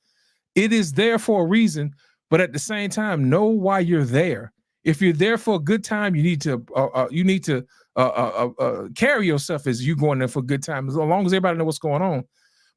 it is there for a reason. But at the same time, know why you're there. If you're there for a good time, you need to carry yourself as you going there for a good time, as long as everybody knows what's going on.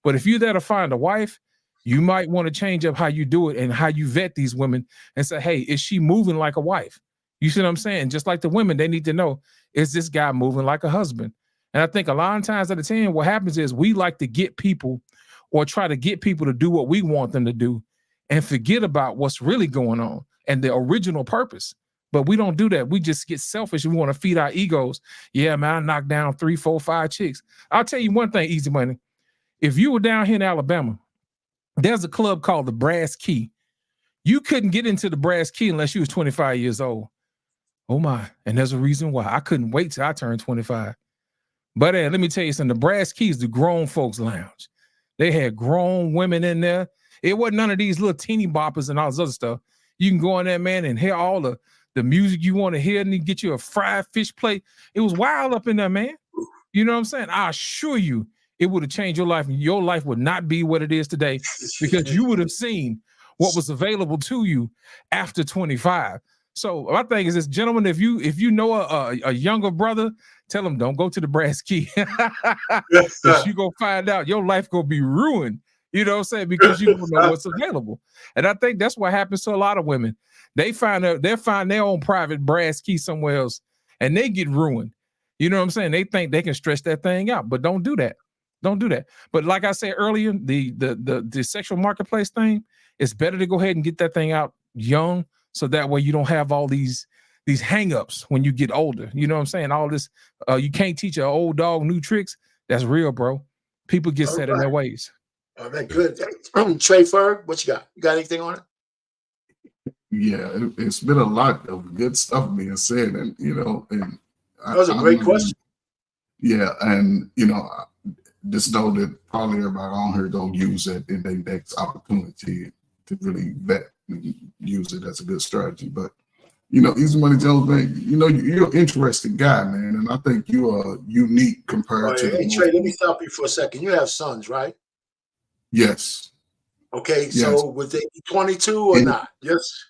But if you're there to find a wife, you might want to change up how you do it and how you vet these women and say, hey, is she moving like a wife? You see what I'm saying? Just like the women, they need to know, is this guy moving like a husband? And I think a lot of times out of 10, what happens is we like to get people or try to get people to do what we want them to do and forget about what's really going on and the original purpose. But we don't do that. We just get selfish and we want to feed our egos. Yeah, man, I knocked down 3, 4, 5 chicks. I'll tell you one thing, Easy Money. If you were down here in Alabama, there's a club called the Brass Key. You couldn't get into the Brass Key unless you was 25 years old. Oh my, and there's a reason why. I couldn't wait till I turned 25. But let me tell you something, the Brass Key is the grown folks lounge. They had grown women in there. It wasn't none of these little teeny boppers and all this other stuff. You can go in there, man, and hear all the music you want to hear, and you get you a fried fish plate. It was wild up in there, man. You know what I'm saying? I assure you, it would have changed your life, and your life would not be what it is today because you would have seen what was available to you after 25. So my thing is this, gentlemen, if you know a younger brother, tell him don't go to the Brass Key. Because you gonna find out your life gonna be ruined. You know what I'm saying? Because you don't know what's available. And I think that's what happens to a lot of women. They find their own private Brass Key somewhere else and they get ruined. You know what I'm saying? They think they can stretch that thing out, but don't do that. Don't do that. But like I said earlier, the sexual marketplace thing, it's better to go ahead and get that thing out young. So that way you don't have all these hang-ups when you get older. You know what I'm saying? All this, you can't teach an old dog new tricks. That's real, bro. People get set in their ways. All right, good. Trey Ferg, what you got? You got anything on it? Yeah, it's been a lot of good stuff being said, and and That was a I'm great not question. yeah, and just know that probably everybody on here gonna use it in their next opportunity to really vet and use it as a good strategy. But Easy Money Jones, man, you're an interesting guy, man, and I think you are unique Oh, compared to the hey, most. Trey, let me stop you for a second. You have sons, right? Yes, Okay, yes. so would they be 22 or And not? Yes.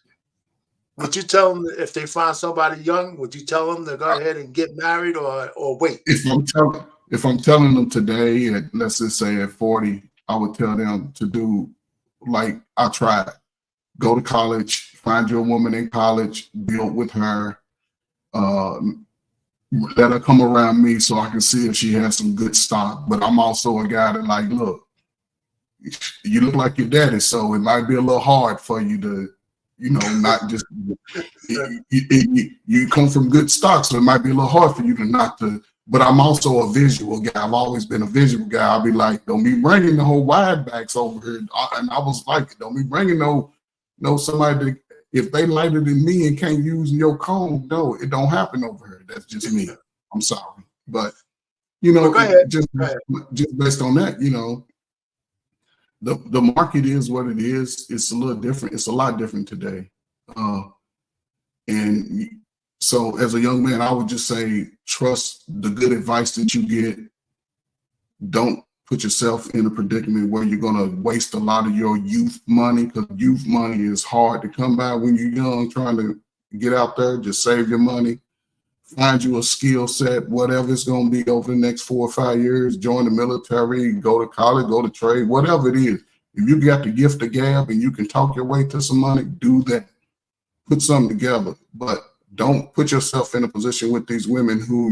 Would you tell them if they find somebody young? Would you tell them to go ahead and get married or wait? if I'm telling them today, let's just say at 40, I would tell them to do like I tried. Go to college, find you a woman in college, build with her, uh, let her come around me so I can see if she has some good stock. But I'm also a guy that like, look, you look like your daddy, so it might be a little hard for you to, not just you come from good stock, so it might be a little hard for you to not to. But I'm also a visual guy. I've always been a visual guy. I'll be like, don't be bringing the whole wide backs over here. And I was like, don't be bringing no somebody that, if they lighter than me and can't use your comb, no, it don't happen over here. That's just me. I'm sorry, but Well, go ahead. just Go ahead. based on that, the market is what it is. It's a little different. It's a lot different today. And so as a young man, I would just say, trust the good advice that you get. Don't put yourself in a predicament where you're going to waste a lot of your youth money, because youth money is hard to come by when you're young, trying to get out there. Just save your money. Find you a skill set, whatever it's going to be over the next 4 or 5 years. Join the military, go to college, go to trade, whatever it is. If you got the gift of gab and you can talk your way to some money, do that. Put something together, but don't put yourself in a position with these women who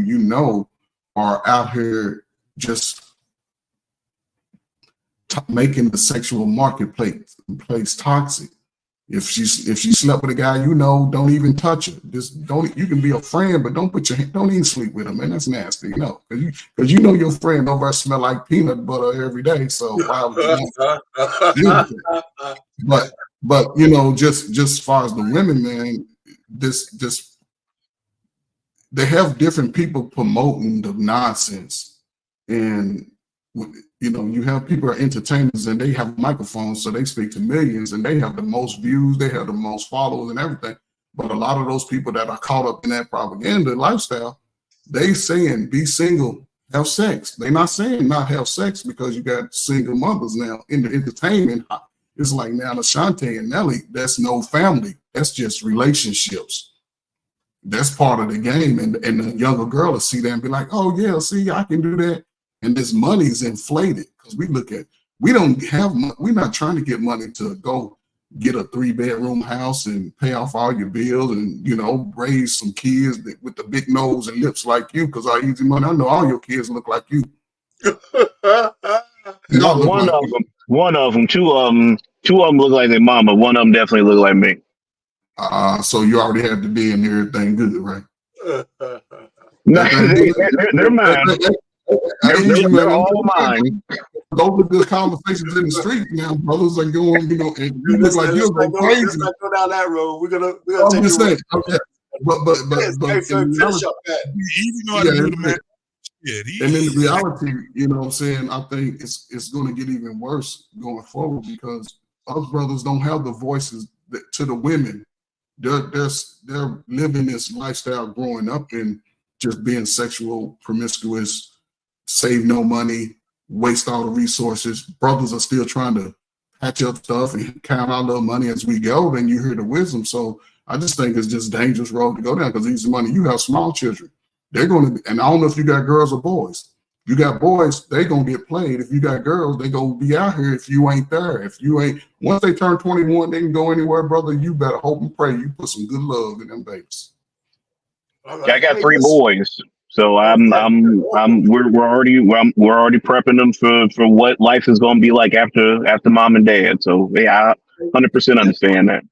are out here just making the sexual marketplace toxic. If she slept with a guy, don't even touch her. Just don't. You can be a friend, but don't even sleep with him, man. That's nasty, because your friend over there smell like peanut butter every day. So why would you want to? But just as far as the women, man, they have different people promoting the nonsense, and you have people are entertainers and they have microphones, so they speak to millions and they have the most views, they have the most followers and everything. But a lot of those people that are caught up in that propaganda lifestyle, they saying be single, have sex. They're not saying not have sex, because you got single mothers now in the entertainment. It's like now Ashante and Nelly, that's no family. That's just relationships. That's part of the game. And the younger girl will see that and be like, oh yeah, see, I can do that. And this money's inflated, because we're not trying to get money to go get a 3-bedroom house and pay off all your bills and, raise some kids with the big nose and lips like you, because our Easy Money, I know all your kids look like you. Not one of them. One of them. Two of them look like their mama. One of them definitely look like me. So you already had the D and everything good, right? They're mine. They're all mine. Those are good conversations in the street now. Brothers are going, and you look like you're going crazy. Let's not go down that road. We're gonna I'm just saying. Okay. But finish up that. And in reality, what I'm saying, I think it's going to get even worse going forward, because us brothers don't have the voices to the women. They're living this lifestyle growing up and just being sexual, promiscuous, save no money, waste all the resources. Brothers are still trying to patch up stuff and count our little money as we go. Then you hear the wisdom. So I just think it's just a dangerous road to go down, because Easy Money, you have small children. They're going to be, and I don't know if you got girls or boys. You got boys, they going to get played. If you got girls, they going to be out here if you ain't there. Once they turn 21, they can go anywhere, brother. You better hope and pray you put some good love in them babies. Right. I got 3 boys, so we're already prepping them for what life is going to be like after mom and dad. So yeah, I 100% understand that.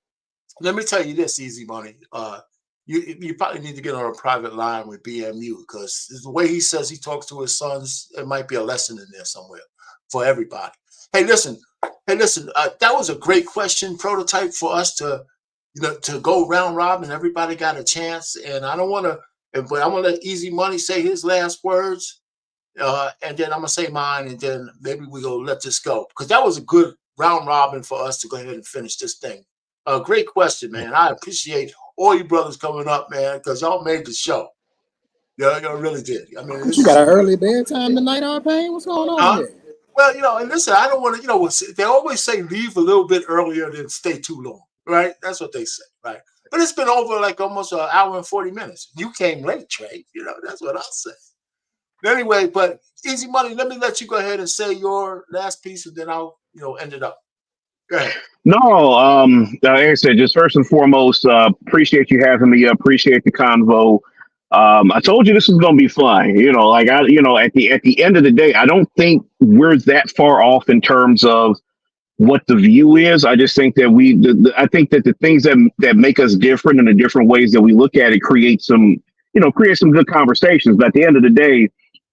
Let me tell you this, Easy Money. You probably need to get on a private line with BMU, because the way he says he talks to his sons, it might be a lesson in there somewhere for everybody. Hey, listen. That was a great question, Prototype, for us to to go round robin. Everybody got a chance, and I don't want to, but I'm gonna let Easy Money say his last words, and then I'm gonna say mine, and then maybe we go let this go, because that was a good round robin for us to go ahead and finish this thing. Great question, man. I appreciate all you brothers coming up, man, because y'all made the show. Yeah, y'all really did. I mean, You got an early bedtime tonight, R-Pain? What's going on here? Well, and listen, I don't want to, they always say leave a little bit earlier than stay too long, right? That's what they say, right? But it's been over like almost an hour and 40 minutes. You came late, Trey. That's what I'll say. Anyway, but Easy Money, let me let you go ahead and say your last piece, and then I'll, end it up. Go ahead. No, like I said, just first and foremost, appreciate you having me. Appreciate the convo. I told you this was gonna be fun. At the end of the day, I don't think we're that far off in terms of what the view is. I just think that I think that the things that make us different and the different ways that we look at it create some good conversations. But at the end of the day,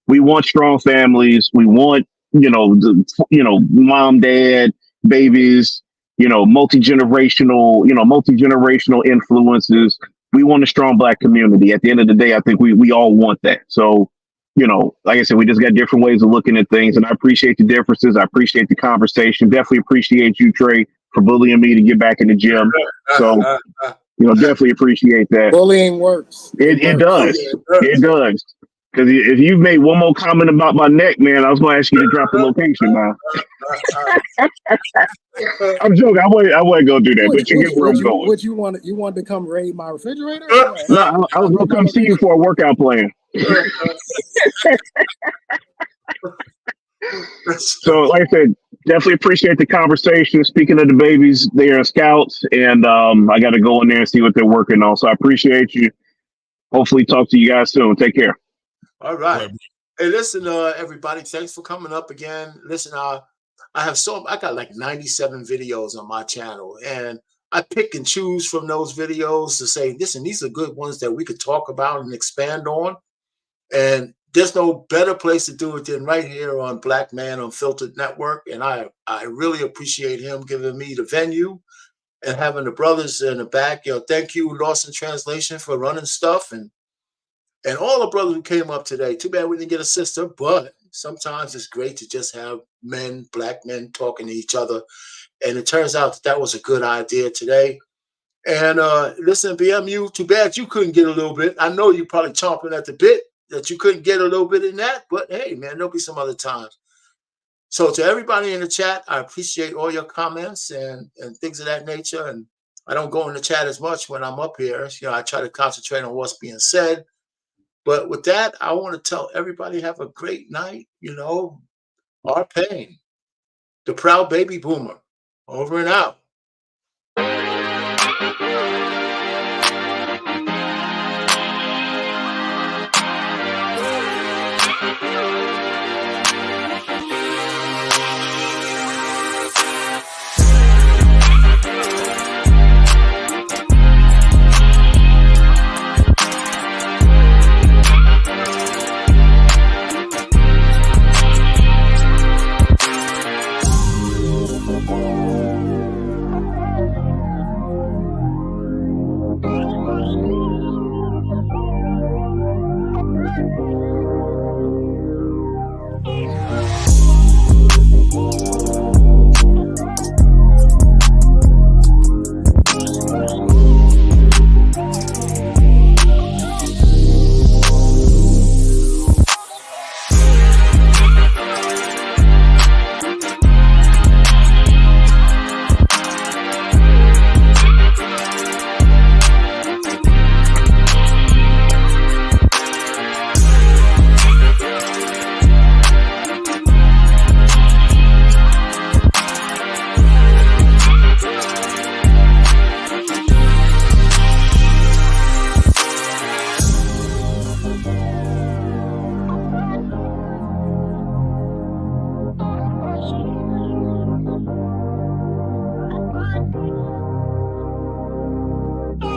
we want strong families. We want, mom, dad, babies, multi-generational influences. We want a strong Black community. At the end of the day, I think we all want that. So, like I said, we just got different ways of looking at things, and I appreciate the differences. I appreciate the conversation. Definitely appreciate you, Trey, for bullying me to get back in the gym. So, definitely appreciate that. Bullying works. It does. It does. Because if you've made one more comment about my neck, man, I was going to ask you to drop the location, man. I'm joking. I wasn't going to do that, but you get where I'm going. Would you want to come raid my refrigerator? No, I was going to come see you for a workout plan. So, like I said, definitely appreciate the conversation. Speaking of the babies, they are scouts, and I got to go in there and see what they're working on. So I appreciate you. Hopefully talk to you guys soon. Take care. All right. Hey, listen, everybody, thanks for coming up again. Listen, I got like 97 videos on my channel, and I pick and choose from those videos to say, listen, these are good ones that we could talk about and expand on. And there's no better place to do it than right here on Black Man Unfiltered Network. And I really appreciate him giving me the venue and having the brothers in the back. Thank you, Lost in Translation, for running stuff, and all the brothers who came up today. Too bad we didn't get a sister, but sometimes it's great to just have Black men talking to each other. And it turns out that was a good idea today. And listen, BMU, too bad you couldn't get a little bit. I know you're probably chomping at the bit that you couldn't get a little bit in that, but hey, man, there'll be some other times. So to everybody in the chat, I appreciate all your comments and things of that nature. And I don't go in the chat as much when I'm up here. I try to concentrate on what's being said. But with that, I want to tell everybody have a great night. R-Pain, the proud baby boomer, over and out.